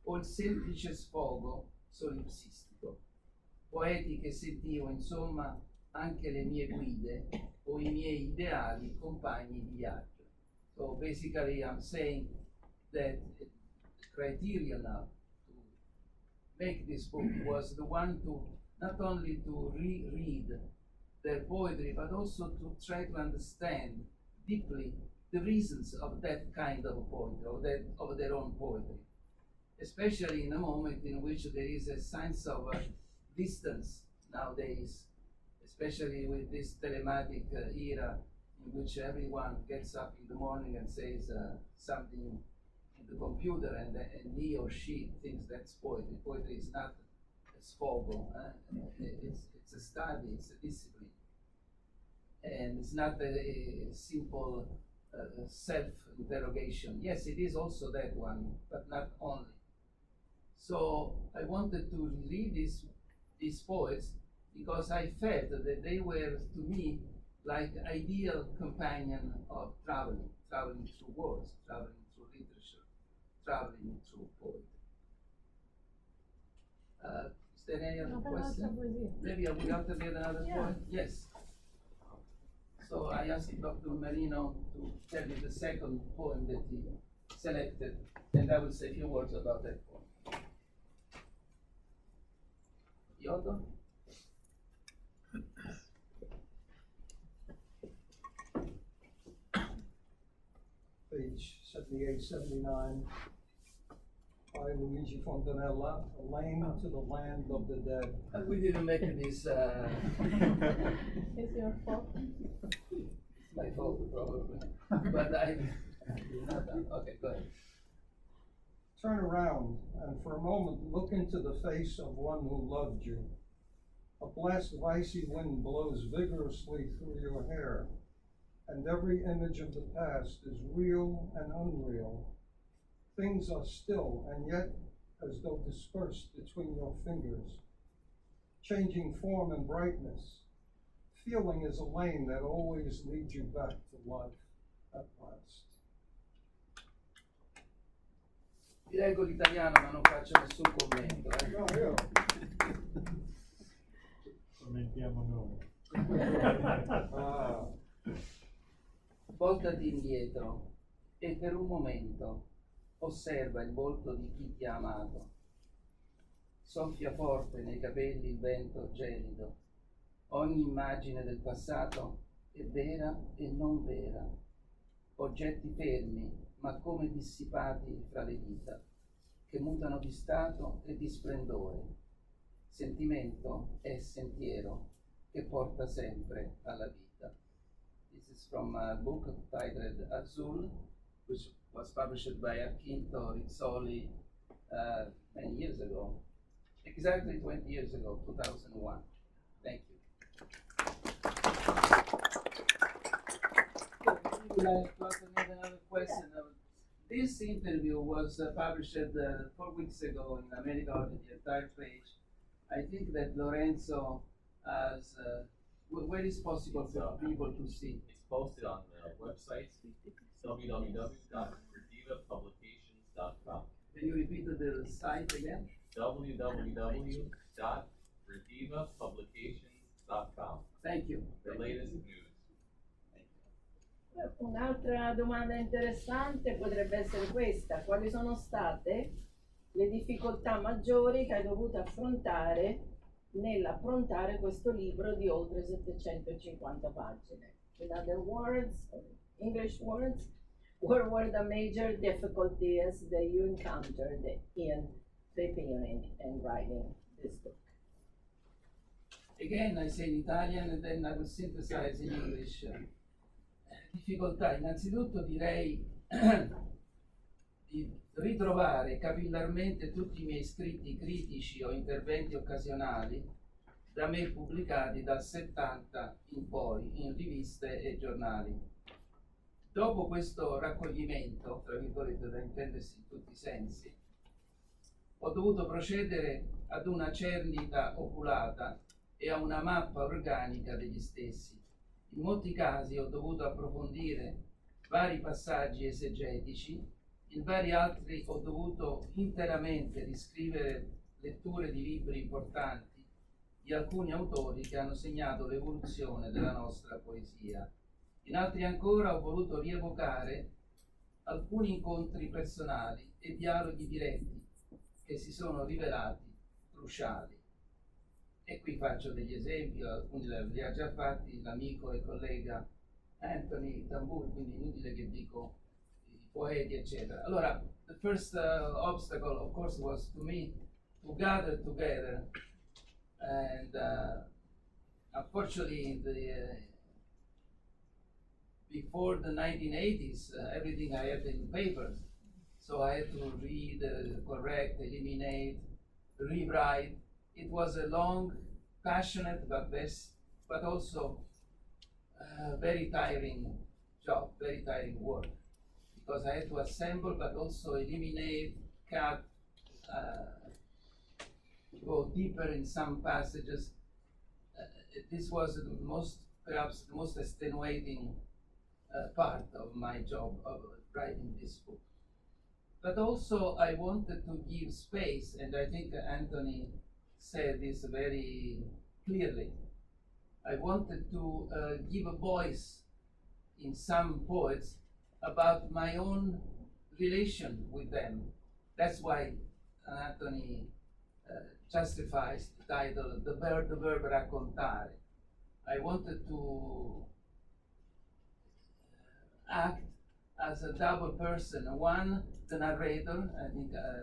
o il semplice sfogo solipsistico. Poeti che sentivo, insomma, anche le mie guide o i miei ideali compagni di viaggio. So basically I'm saying that the criterion now to make this book was the one to not only to reread their poetry, but also to try to understand deeply the reasons of that kind of poetry, of their own poetry, especially in a moment in which there is a sense of distance nowadays, especially with this telematic era in which everyone gets up in the morning and says something in the computer, and he or she thinks that's poetry. Poetry is not a sfogo, it's a study, it's a discipline. And it's not a simple self-interrogation. Yes, it is also that one, but not only. So I wanted to read these poets because I felt that they were, to me, like ideal companion of traveling through words, traveling through literature, traveling through poetry. Is there any other question? Maybe I would have to get another point? Yes. So I asked Dr. Marino to tell me the second poem that he selected, and I will say a few words about that poem. Yodo? Page 78, 79, by Luigi Fontanella, A Lane to the Land of the Dead. We didn't make this, It's your fault. my fault probably, but I not done. Okay, go ahead. Turn around and for a moment look into the face of one who loved you. A blast of icy wind blows vigorously through your hair, and every image of the past is real and unreal. Things are still and yet as though dispersed between your fingers, changing form and brightness. Feeling is a lane that always leads you back to life at last. Ti leggo l'italiano ma non faccio nessun commento. No, io. Commentiamo noi. Ah. Voltati indietro e per un momento osserva il volto di chi ti ha amato. Soffia forte nei capelli il vento gelido. Ogni immagine del passato è vera e non vera. Oggetti fermi, ma come dissipati fra le dita, che mutano di stato e di splendore. Sentimento è sentiero che porta sempre alla vita. This is from a book titled Azul, which was published by Archinto Rizzoli many years ago, exactly 20 years ago, 2001. Thank you. Would I make another question? This interview was published 4 weeks ago in America on the entire page. I think that Lorenzo has, where is possible for people to see? It's posted on the website www.redivapublications.com. Can you repeat the site again? www.redivapublications.com. Thank you. The latest news. Un'altra domanda interessante potrebbe essere questa: quali sono state le difficoltà maggiori che hai dovuto affrontare nell'affrontare questo libro di oltre 750 pagine? In other words, English words, what were the major difficulties that you encountered in preparing and writing this book? Again, I say in Italian and then I will synthesize in English. Difficoltà, innanzitutto direi di ritrovare capillarmente tutti i miei scritti critici o interventi occasionali da me pubblicati dal 70 in poi in riviste e giornali. Dopo questo raccoglimento, tra virgolette da intendersi in tutti i sensi, ho dovuto procedere ad una cernita oculata e a una mappa organica degli stessi. In molti casi ho dovuto approfondire vari passaggi esegetici, in vari altri ho dovuto interamente riscrivere letture di libri importanti di alcuni autori che hanno segnato l'evoluzione della nostra poesia. In altri ancora ho voluto rievocare alcuni incontri personali e dialoghi diretti che si sono rivelati cruciali. E qui faccio degli esempi, alcuni li ha già fatti l'amico e collega Anthony Tamburi, quindi inutile che dico i poeti, eccetera. Allora, the first obstacle, of course, was to me to gather together, and unfortunately, before the 1980s, everything I had in papers, so I had to read, correct, eliminate, rewrite. It was a long, passionate, but also very tiring job, very tiring work, because I had to assemble, but also eliminate, cut, go deeper in some passages. This was perhaps the most extenuating part of my job of writing this book. But also I wanted to give space, and I think Anthony said this very clearly. I wanted to give a voice in some poets about my own relation with them. That's why Anthony justifies the title, the verb raccontare. I wanted to act as a double person. One, the narrator. I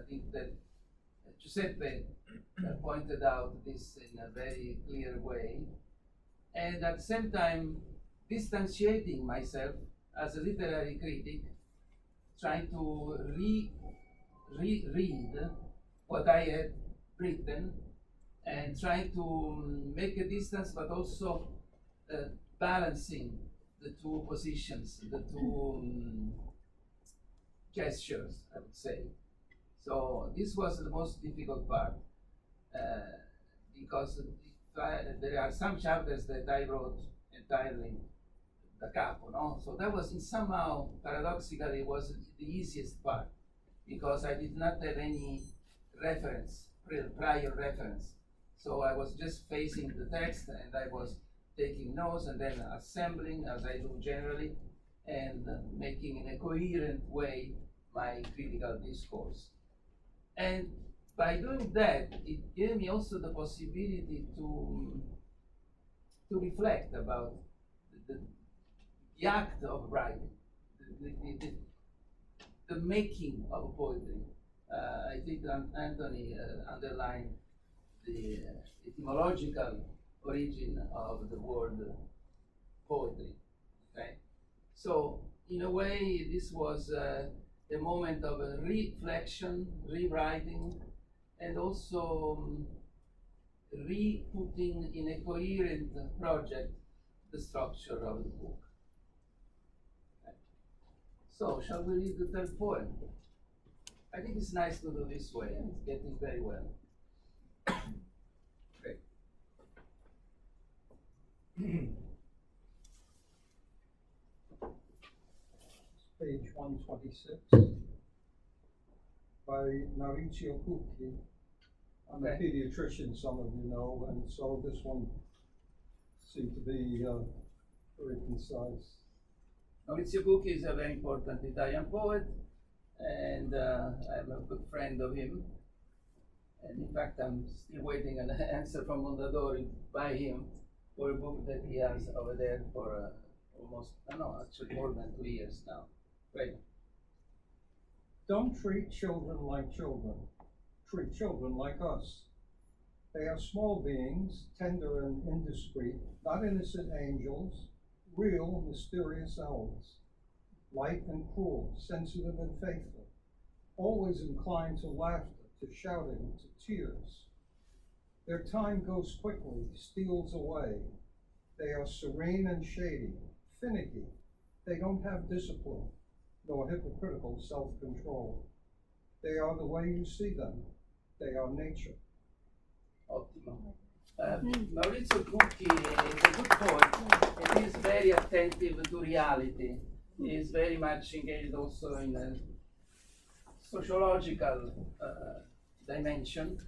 think that Giuseppe pointed out this in a very clear way, and at the same time distanciating myself as a literary critic, trying to reread what I had written and trying to make a distance, but also balancing the two positions, the two gestures, I would say. So this was the most difficult part, because there are some chapters that I wrote entirely da capo, no? So that was somehow, paradoxically, was the easiest part, because I did not have any reference, prior reference. So I was just facing the text and I was taking notes and then assembling, as I do generally, and making in a coherent way my critical discourse. And by doing that, it gave me also the possibility to reflect about the act of writing, the making of poetry. I think Anthony underlined the etymological origin of the word poetry. Okay? So, in a way, this was a moment of a reflection, rewriting, and also re-putting in a coherent project the structure of the book. Okay. So, shall we read the third poem? I think it's nice to do this way, and it's getting very well. Great. Page 126 by Maurizio Cucchi. I'm a Okay. pediatrician, some of you know, and so this one seemed to be very concise. Maurizio Cucchi is a very important Italian poet, and I'm a good friend of him. And in fact, I'm still waiting an answer from Mondadori by him for a book that he has over there for almost, actually more than 2 years now. Great. Don't treat children like children. Treat children like us. They are small beings, tender and indiscreet, not innocent angels, real, mysterious elves, light and cruel, sensitive and faithful, always inclined to laughter, to shouting, to tears. Their time goes quickly, steals away. They are serene and shady, finicky. They don't have discipline, nor hypocritical self-control. They are the way you see them. They are nature. Ottimo. Maurizio Cucchi is a good poet, and he is very attentive to reality. He is very much engaged also in a sociological dimension,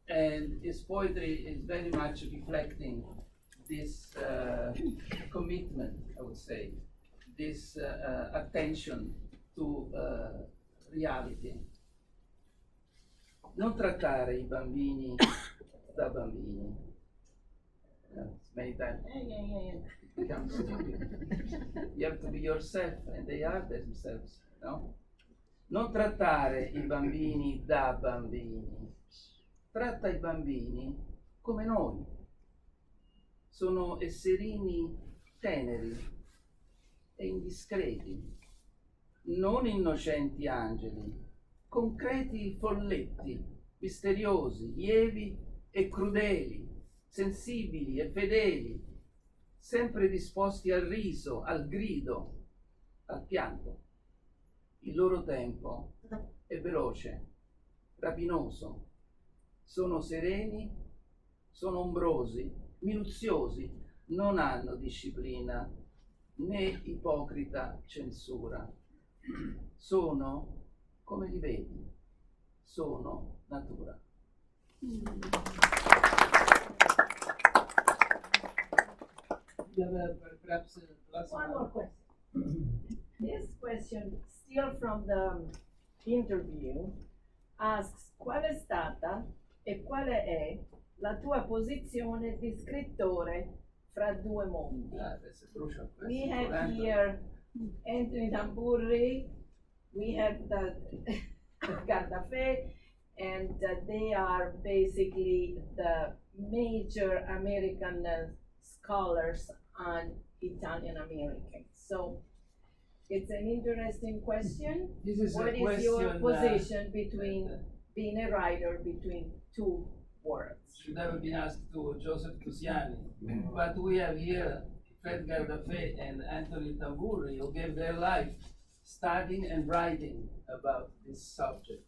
and his poetry is very much reflecting this commitment, I would say, this attention to reality. Non trattare I bambini da bambini. Many times, it becomes stupid. You have to be yourself, and they are themselves, no? Non trattare I bambini da bambini. Tratta I bambini come noi. Sono esserini teneri e indiscreti, non innocenti angeli, concreti folletti, misteriosi, lievi e crudeli, sensibili e fedeli, sempre disposti al riso, al grido, al pianto. Il loro tempo è veloce, rapinoso, sono sereni, sono ombrosi, minuziosi, non hanno disciplina né ipocrita censura. Sono come li vedi, sono natura. You have perhaps last One more question. This question, still from the interview asks qual è stata e quale è la tua posizione di scrittore fra due mondi. That's a crucial question. We for have Anthony. here Anthony Tamburri, we have the Gardafe, and they are basically the major American scholars on Italian Americans. So it's an interesting question. This is What a is question, your position between being a writer between two worlds? should have been asked to Joseph Tusiani, but we have here Fred Gardafe and Anthony Tamburri who gave their life studying and writing about this subject.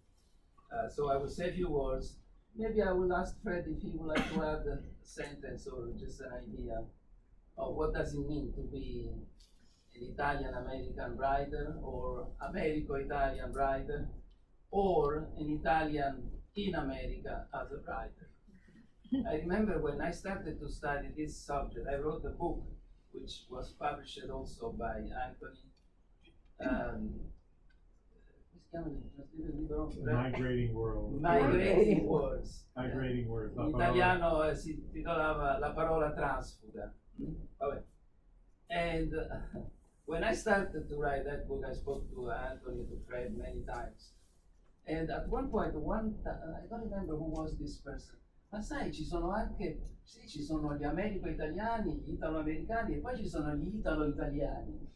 So I will say a few words. Maybe I will ask Fred if he would like to add a sentence or just an idea of what does it mean to be an Italian-American writer or Americo-Italian writer or an Italian in America as a writer. I remember when I started to study this subject, I wrote a book which was published also by Anthony. Migrating World. Migrating Words. Migrating Words. In italiano si intitolava La parola transfuga. Vabbè. And when I started to write that book, I spoke to Anthony, to Fred many times. And at one point, I don't remember who was this person. Ma sai, ci sono anche, sì, ci sono gli americo-italiani, gli italo-americani e poi ci sono gli italo-italiani.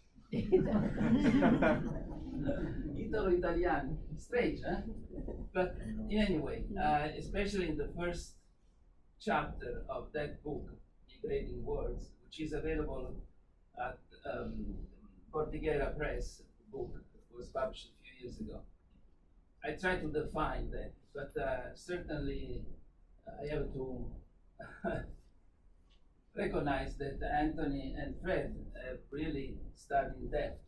Italo-italiani. Strange, eh? But in any way, especially in the first chapter of that book, Migrating Words, which is available at Bordighera Press book, was published a few years ago. I try to define that, but certainly I have to recognize that Anthony and Fred have really studied in depth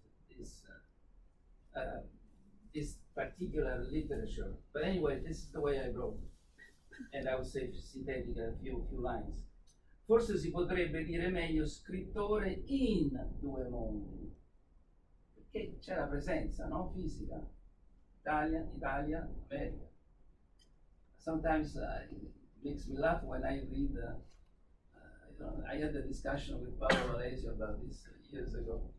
this particular literature. But anyway, this is the way I wrote, and I would say synthetic a few lines. Forse si potrebbe dire meglio scrittore in due mondi, perché c'è la presenza, no? Fisica. Italia, America. Sometimes it makes me laugh when I read, I had a discussion with Paolo Alesio about this years ago.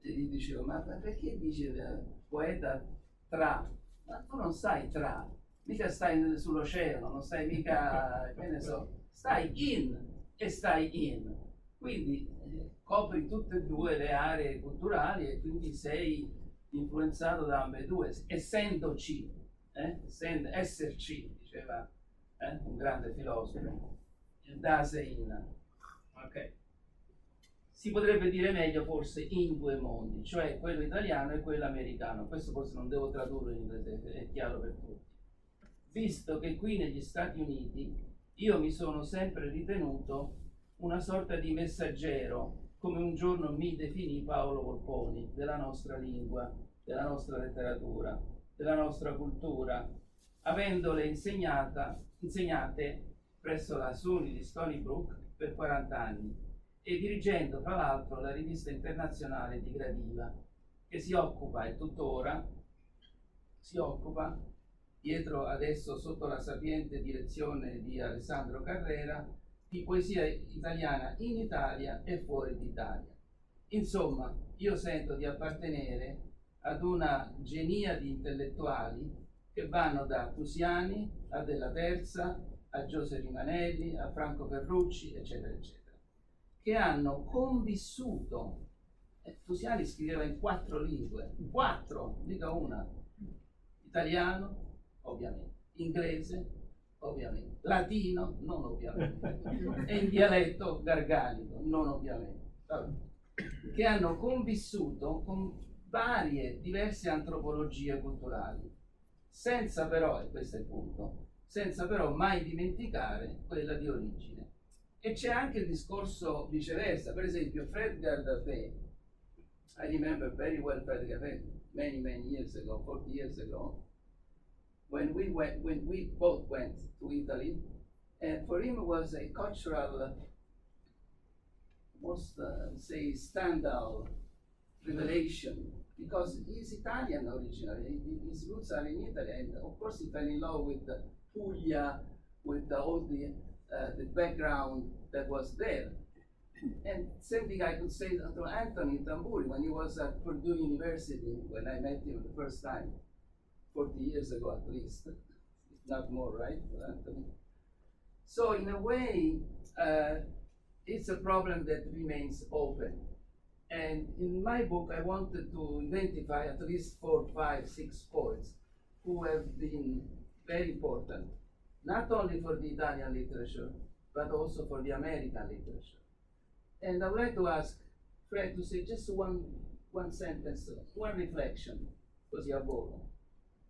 E gli dicevo, ma perché dice poeta tra? Ma tu non stai tra, mica stai sull'oceano, non stai mica, che ne so, stai in e stai in. Quindi copri tutte e due le aree culturali e quindi sei influenzato da ambedue, essendoci, esserci, diceva un grande filosofo, il Dasein. Ok. Si potrebbe dire meglio forse in due mondi, cioè quello italiano e quello americano. Questo forse non devo tradurre in inglese, è chiaro per tutti. Visto che qui negli Stati Uniti io mi sono sempre ritenuto una sorta di messaggero, come un giorno mi definì Paolo Volponi, della nostra lingua, della nostra letteratura, della nostra cultura, avendole insegnate presso la SUNY di Stony Brook per 40 anni e dirigendo tra l'altro la rivista internazionale di Gradiva, che si occupa e tuttora si occupa, dietro adesso sotto la sapiente direzione di Alessandro Carrera, di poesia italiana in Italia e fuori d'Italia. Insomma, io sento di appartenere ad una genia di intellettuali che vanno da Tusiani a Della Terza, a Giose Rimanelli, a Franco Ferrucci, eccetera, eccetera, che hanno convissuto. Tusiani scriveva in 4 lingue, 4, mica una: italiano, ovviamente, inglese, ovviamente, latino, non ovviamente, e in dialetto garganico, non ovviamente. Vabbè. Che hanno convissuto con varie, diverse antropologie culturali, senza però, e questo è il punto, senza però mai dimenticare quella di origine. E c'è anche il discorso viceversa. Per esempio Fred Gardafe, I remember very well Fred Gardafe many years ago, 40 years ago, when we both went to Italy, and for him it was a cultural, most say standout revelation because he's Italian originally. His roots are in Italy, and of course he fell in love with the Puglia, with all the background that was there. And same thing I could say to Anthony Tamburi when he was at Purdue University, when I met him the first time, 40 years ago at least, if not more, right, Anthony? So in a way, it's a problem that remains open. And in my book, I wanted to identify at least 4, 5, 6 poets who have been very important, not only for the Italian literature, but also for the American literature. And I would like to ask Fred to say just one sentence, one reflection, così a volo.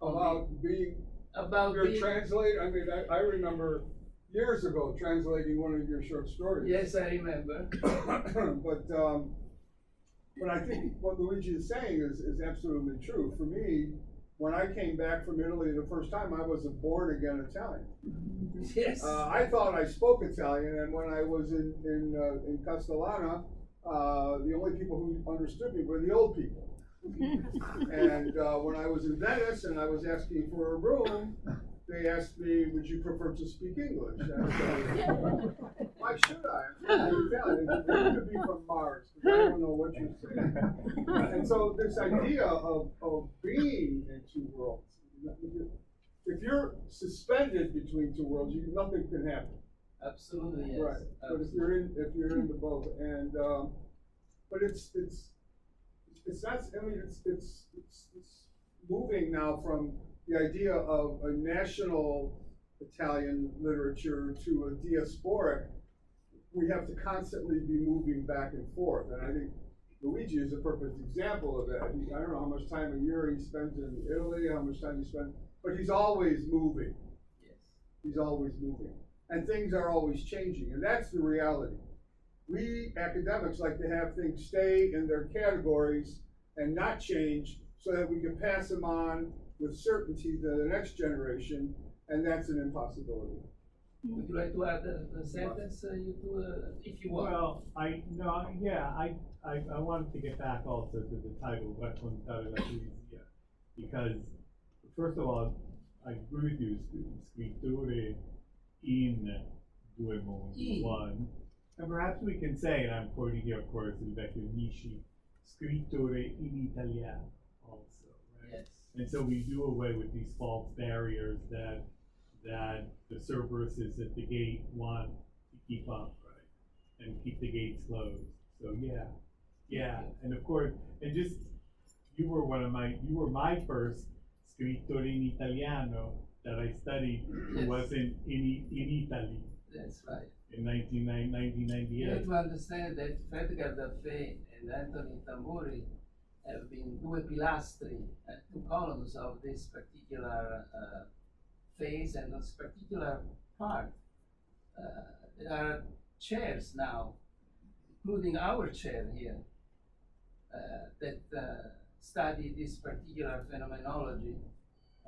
About being, About your being, translate, I mean, I remember years ago translating one of your short stories. yes, I remember. But I think what Luigi is saying is absolutely true. For me, when I came back from Italy the first time, I was a born again Italian. Yes. I thought I spoke Italian, and when I was in Castellana, the only people who understood me were the old people. And when I was in Venice and I was asking for a room, they asked me, would you prefer to speak English? And I said, why should I? I'm Italian. You could be from Mars, because I don't know what you're saying. And so this idea of being in two worlds, if you're suspended between two worlds, nothing can happen. Absolutely, yes. Right. But if you're in the both, and but it's not. I mean, it's moving now from the idea of a national Italian literature to a diasporic. We have to constantly be moving back and forth, and I think Luigi is a perfect example of that. I don't know how much time a year he spends in Italy, how much time he spends, but he's always moving. Yes. He's always moving, and things are always changing, and that's the reality. We academics like to have things stay in their categories and not change so that we can pass them on with certainty to the next generation, and that's an impossibility. Would you like to add a sentence, you two, if you want? Well, I wanted to get back also to the title, Raccontare La Poesia, because first of all, I agree with you, scritture in due mondi, one, and perhaps we can say, and I'm quoting here, of course, Rebecca Nishi, scrittore in italiano also, right? Yes. And so we do away with these false barriers that the Cerberuses at the gate want to keep up, right? And keep the gates closed. So yeah. And of course, and just, you were my first scrittore in italiano that I studied who Yes. wasn't in Italy That's right. in 1998. You have to understand that Edgar Daffé and Anthony Tamburi have been due pilastri, two columns of this particular phase and this particular part. There are chairs now, including our chair here, that study this particular phenomenology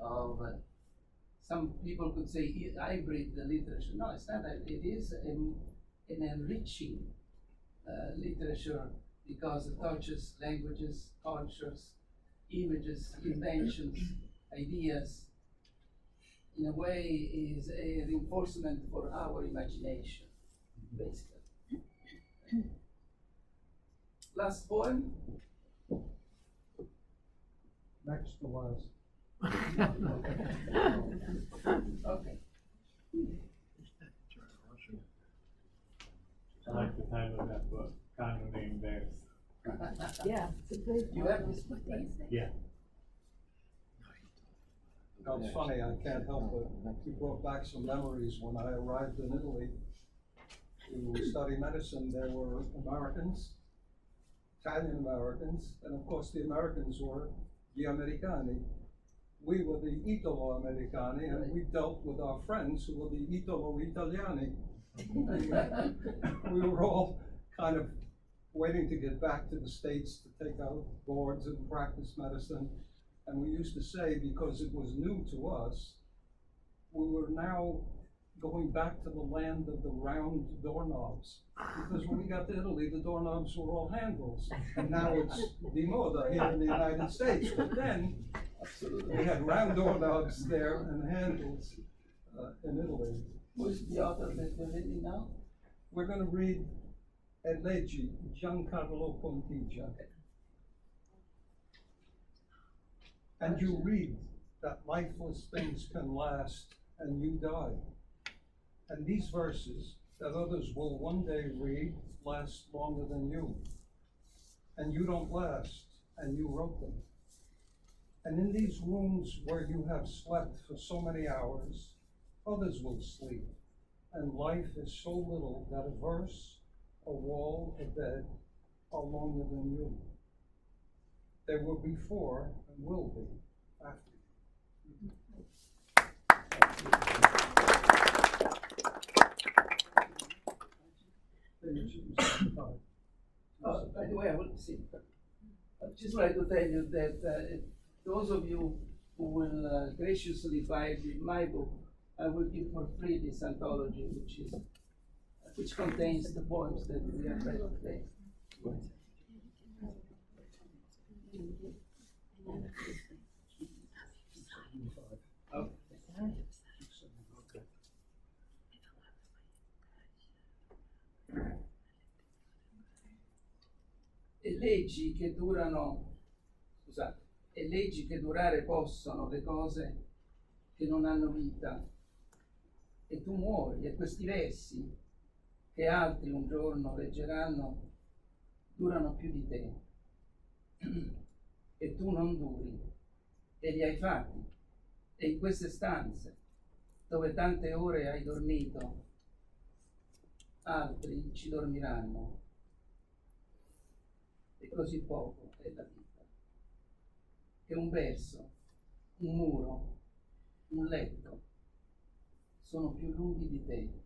of some people could say hybrid literature. No, it's not. It is an enriching literature because it touches languages, cultures, images, inventions, ideas. In a way, is a reinforcement for our imagination, basically. Last poem? Next to last. Okay. I like the title of that book, Cano Name Verse. Yeah, it's a great. You have this book, right? Yeah. Now, it's funny, I can't help it. You brought back some memories when I arrived in Italy to study medicine. There were Americans, Italian Americans, and of course the Americans were gli Americani. We were the Italo-Americani, and we dealt with our friends who were the Italo-Italiani. We were all kind of waiting to get back to the States to take out boards and practice medicine. And we used to say, because it was new to us, we were now going back to the land of the round doorknobs. Because when we got to Italy, the doorknobs were all handles, and now it's the moda here in the United States. But then Absolutely. we had round doorknobs there and handles in Italy. Who's the author that we're reading now? We're going to read Leggi, Giancarlo Pontigia. And you read that lifeless things can last and you die. And these verses that others will one day read last longer than you. And you don't last, and you wrote them. And in these rooms where you have slept for so many hours, others will sleep. And life is so little that a verse, a wall, a bed are longer than you. They were before and will be after. By the way, I just like to tell you that those of you who will graciously buy my book, I will give for free this anthology, which contains the poems that we have read today. E leggi che durano, scusate, e leggi che durare possono le cose che non hanno vita, e tu muori, e questi versi che altri un giorno leggeranno durano più di te, e tu non duri, e li hai fatti, e in queste stanze dove tante ore hai dormito, altri ci dormiranno, e così poco è la vita, che un verso, un muro, un letto sono più lunghi di te,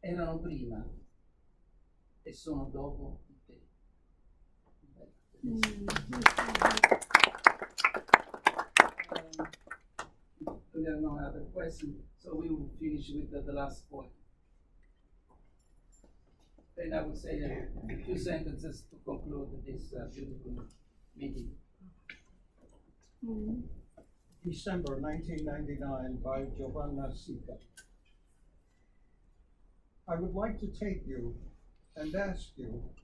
erano prima e sono dopo di te. We have no other question, so we will finish with the last point. Then I will say a few sentences to conclude this beautiful meeting. December 1999 by Giovanna Sica. I would like to take you and ask you,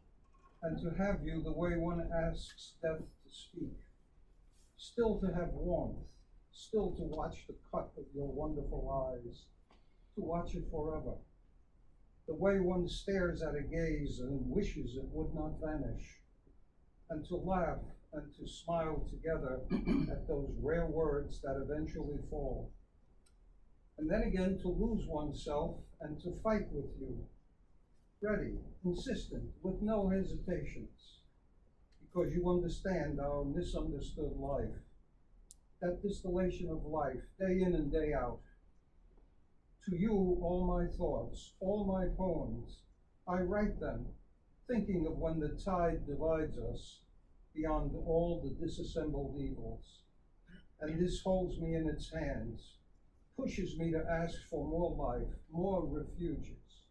and to have you the way one asks death to speak, still to have warmth, still to watch the cut of your wonderful eyes, to watch it forever, the way one stares at a gaze and wishes it would not vanish, and to laugh and to smile together at those rare words that eventually fall. And then again to lose oneself and to fight with you, ready, insistent, with no hesitations, because you understand our misunderstood life, that distillation of life, day in and day out. To you, all my thoughts, all my poems, I write them, thinking of when the tide divides us beyond all the disassembled evils. And this holds me in its hands, pushes me to ask for more life, more refuges,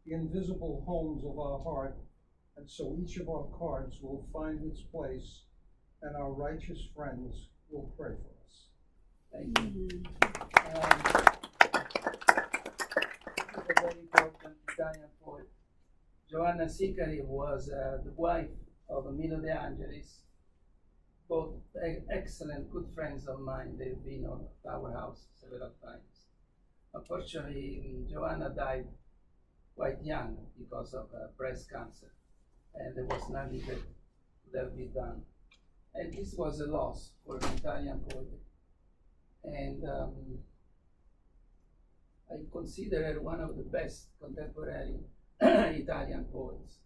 the invisible homes of our heart, and so each of our cards will find its place, and our righteous friends will pray for us. Thank you. A very important Italian poet. Giovanna Sicari was the wife of Emilio De Angelis, both excellent, good friends of mine. They've been on our house several times. Unfortunately, Giovanna died quite young because of breast cancer, and there was nothing that could have been done. And this was a loss for the Italian poetry. And I consider her one of the best contemporary Italian poets.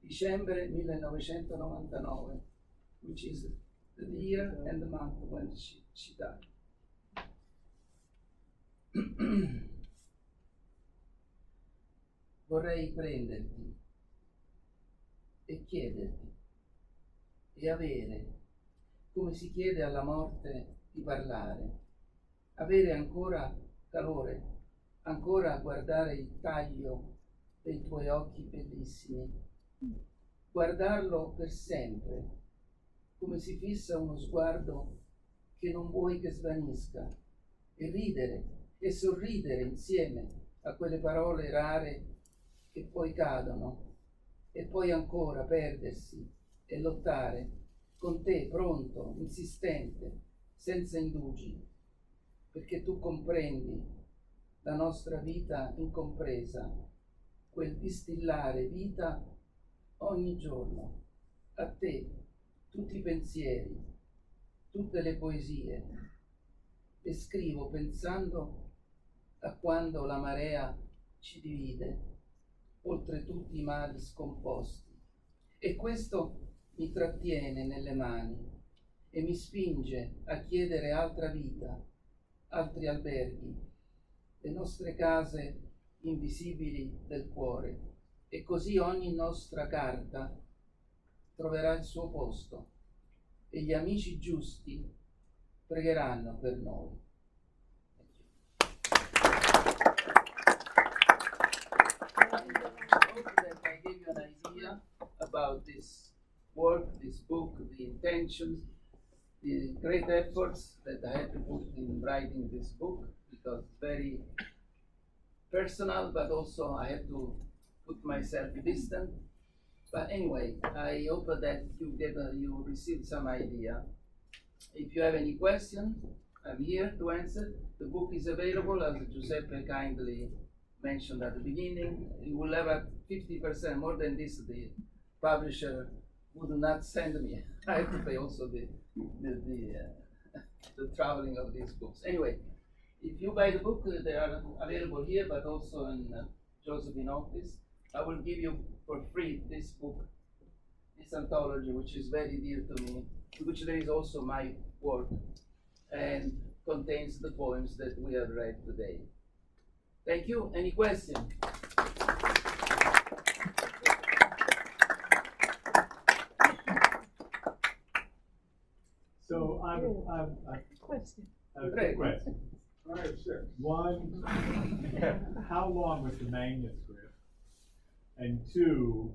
Dicembre 1999, which is the year and the month when she died. Vorrei prenderti e chiederti e avere, come si chiede alla morte, di parlare, avere ancora calore, ancora guardare il taglio dei tuoi occhi bellissimi, guardarlo per sempre, come si fissa uno sguardo che non vuoi che svanisca, e ridere e sorridere insieme a quelle parole rare che poi cadono, e poi ancora perdersi e lottare con te pronto, insistente, senza indugi, perché tu comprendi la nostra vita incompresa, quel distillare vita ogni giorno, a te tutti i pensieri, tutte le poesie, e scrivo pensando a quando la marea ci divide, oltre tutti i mali scomposti, e questo mi trattiene nelle mani e mi spinge a chiedere altra vita, altri alberghi, le nostre case invisibili del cuore, e così ogni nostra carta troverà il suo posto e gli amici giusti pregheranno per noi. I hope that I gave you an idea about this work, this book, the intentions, the great efforts that I had to put in writing this book, because it's very personal, but also I had to put myself distant. But anyway, I hope that you received some idea. If you have any question, I'm here to answer. The book is available, as Giuseppe kindly mentioned at the beginning. You will have a 50% more than this. The publisher would not send me. I have to pay also the traveling of these books. Anyway, if you buy the book, they are available here, but also in Josephine office. I will give you for free this book, this anthology, which is very dear to me, in which there is also my work and contains the poems that we have read today. Thank you. Any question? So I've Question. two Great. questions. I have 6. One, how long was the manuscript? And two,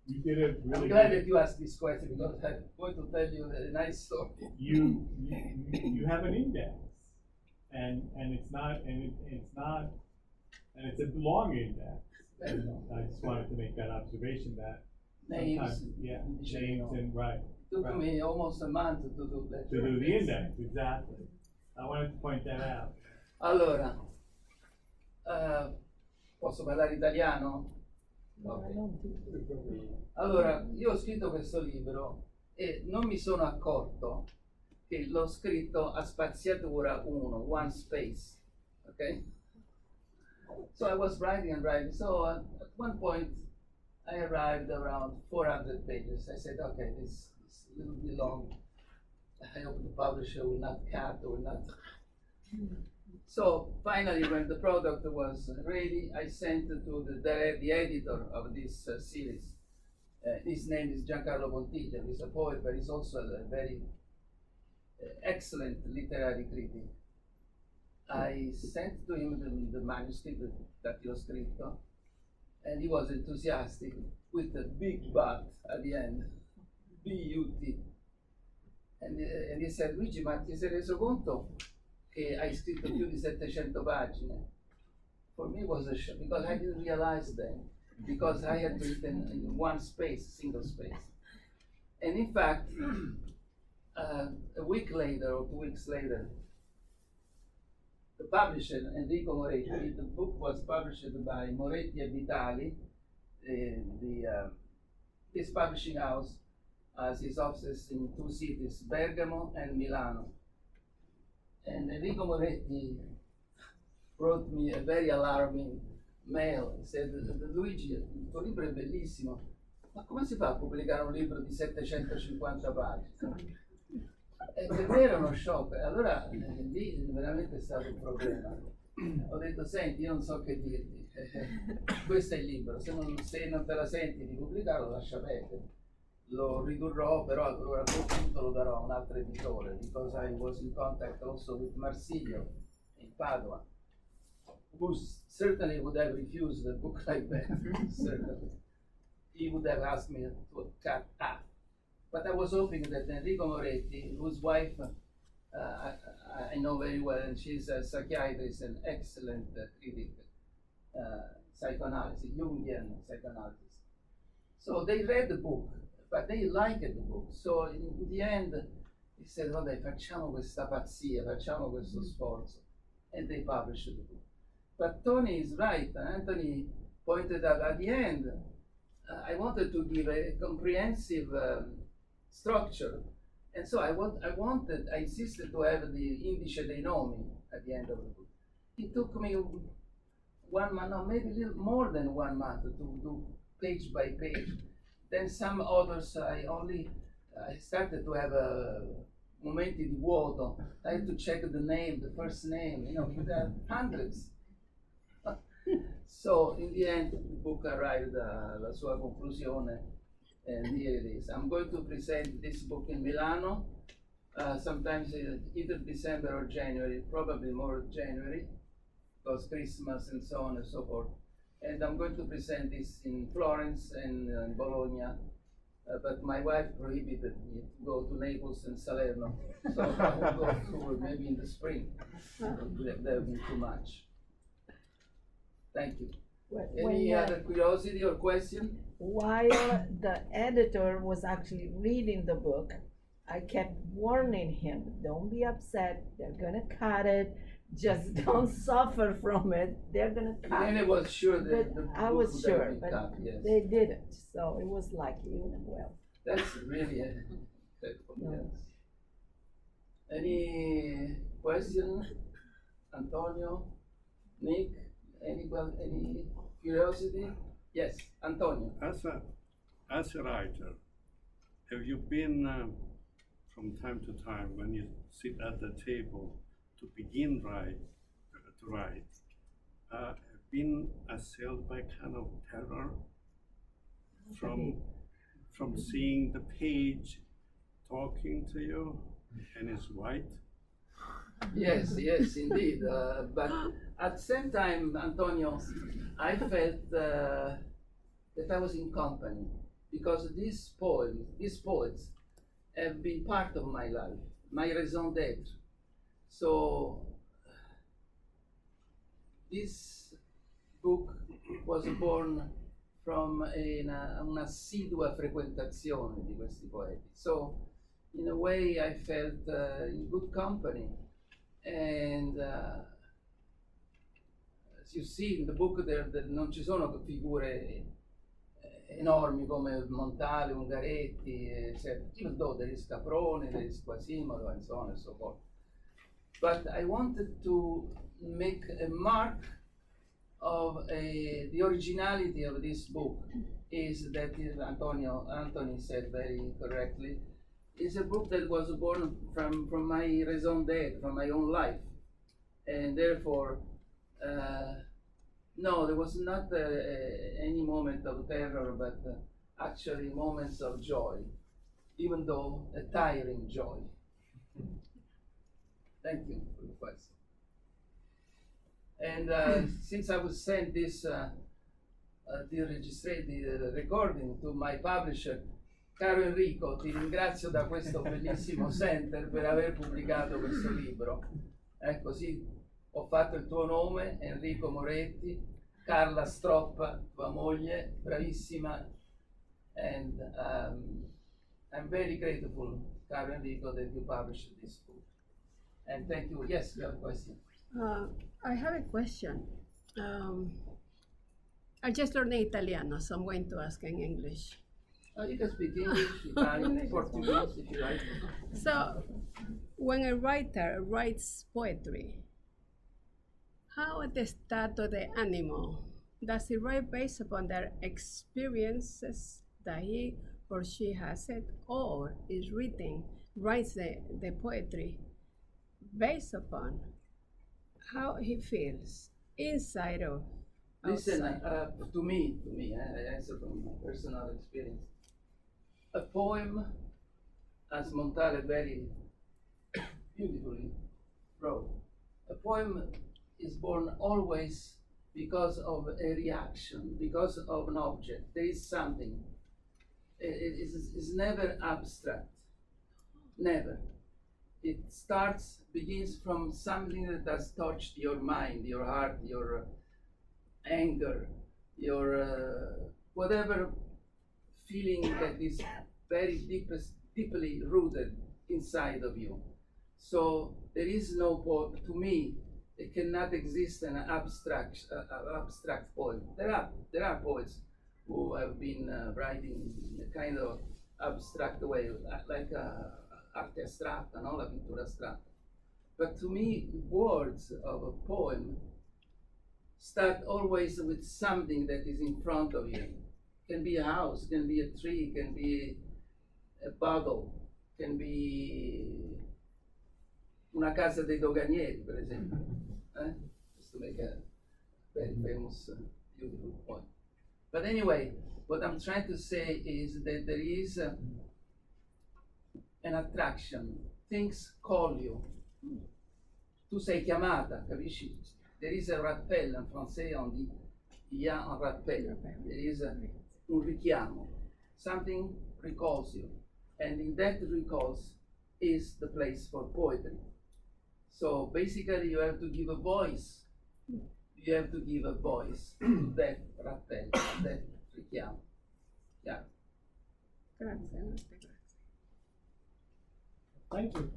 you did a I'm really glad good, that you asked this question, because I'm going to tell you a nice story. you have an index, and it's a long index. And I just wanted to make that observation that Names, sometimes, yeah, names and right. It took me almost a month to do that. To do the index, exactly. I wanted to point that out. Allora, posso parlare italiano? Ok. Allora, io ho scritto questo libro e non mi sono accorto che l'ho scritto a spaziatura 1, one space, ok? So I was writing and writing, so at one point I arrived around 400 pages. I said, okay, this is a little bit long. I hope the publisher will not cut or not. So finally, when the product was ready, I sent it to the editor of this series. His name is Giancarlo Pontiglia. He's a poet, but he's also a very excellent literary critic. I sent to him the manuscript that io ho scritto, and he was enthusiastic with the big but at the end, B-U-T. And he said, Luigi, ma ti sei reso conto che hai scritto più di 700 pagine? For me it was a shock, because I didn't realize then, because I had written in one space, single space. And in fact, a week later or 2 weeks later, the publisher, Enrico Moretti, the book was published by Moretti Vitali, this publishing house has its offices in 2 cities, Bergamo and Milano. And Enrico Moretti wrote me a very alarming mail. He said, Luigi, il tuo libro è bellissimo, ma come si fa a pubblicare un libro di 750 pagine? E per me era uno shock. Allora lì veramente è stato un problema. Ho detto, senti, io non so che dirti, questo è il libro, se non te la senti di pubblicarlo lascia perdere. lo ridurrò, però allora a quel punto lo darò a un altro editore, because I was in contact also with Marsilio in Padua, who certainly would have refused a book like that. Certainly. He would have asked me to cut half. But I was hoping that Enrico Moretti, whose wife I know very well, and she's a psychiatrist and excellent critic, psychoanalysis, Jungian psychoanalysis. So they read the book, but they liked the book. So in the end, he said, vabbè, facciamo questa pazzia, facciamo questo sforzo. And they published the book. But Tony is right. Anthony pointed out at the end, I wanted to give a comprehensive structure. And so I insisted to have the indice dei nomi at the end of the book. It took me 1 month, no, maybe a little more than 1 month to do page by page. Then some others, I started to have momenti di vuoto. I had to check the name, the first name, there are hundreds. So in the end, the book arrived alla sua conclusione, and here it is. I'm going to present this book in Milano, sometimes either December or January, probably more January, because Christmas and so on and so forth. And I'm going to present this in Florence and Bologna, but my wife prohibited me to go to Naples and Salerno, so I will go to maybe in the spring. That would be too much. Thank you. Any other curiosity or question? While the editor was actually reading the book, I kept warning him, don't be upset, they're gonna cut it, just don't suffer from it, they're gonna cut And I it. was sure that But the I book was would sure, have been but cut, yes. they didn't, so it was lucky, well. That's really a yes. Any question? Antonio? Nick? Any curiosity? Yes, Antonio. As a writer, have you been from time to time when you sit at the table to begin to write, been assailed by kind of terror from seeing the page talking to you and it's white? Yes, indeed. But at the same time, Antonio, I felt that I was in company, because these poets have been part of my life, my raison d'être. So this book was born from un'assidua frequentazione di questi poeti. So in a way I felt in good company. And as you see in the book, non ci sono figure enormi come Montale, Ungaretti, etc. Even though there is Caprone, there is Quasimodo, and so on and so forth. But I wanted to make a mark of the originality of this book. Is that Anthony said very correctly, is a book that was born from my raison d'être, from my own life. And therefore, no, there was not any moment of terror, but actually moments of joy, even though a tiring joy. Thank you for the question. And since I was sent this the recording to my publisher, caro Enrico, ti ringrazio da questo bellissimo center per aver pubblicato questo libro. Così ho fatto il tuo nome, Enrico Moretti, Carla Stroppa, tua moglie, bravissima, and I'm very grateful, caro Enrico, that you published this book. And thank you. Yes, you have a question. I have a question. I just learned Italiano, so I'm going to ask in English. You can speak English, Italian, Portuguese, if you like. So, when a writer writes poetry, how is the stato de animo? Does he write based upon their experiences that he or she has had, or writes the poetry based upon how he feels inside or outside? Listen, to me, I answer from my personal experience. a poem, as Montale very beautifully wrote, a poem is born always because of a reaction, because of an object. There is something. It's never abstract. Never. It begins from something that has touched your mind, your heart, your anger, your whatever feeling that is very deeply rooted inside of you. So there is no poem, to me, it cannot exist an abstract poem. There are poets who have been writing in a kind of abstract way, like arte astratta, no? La pittura astratta. But to me, words of a poem start always with something that is in front of you. Can be a house, can be a tree, can be a bottle, can be una casa dei doganieri, per esempio. Just to make a very famous, beautiful point. But anyway, what I'm trying to say is that there is an attraction. Things call you. Tu sei chiamata, capisci? There is a rappel, in français on dit, il y a un rappel. There is un richiamo. Something recalls you. And in that recalls is the place for poetry. So basically you have to give a voice. You have to give a voice to that rappel, that richiamo. Yeah. Grazie. Thank you.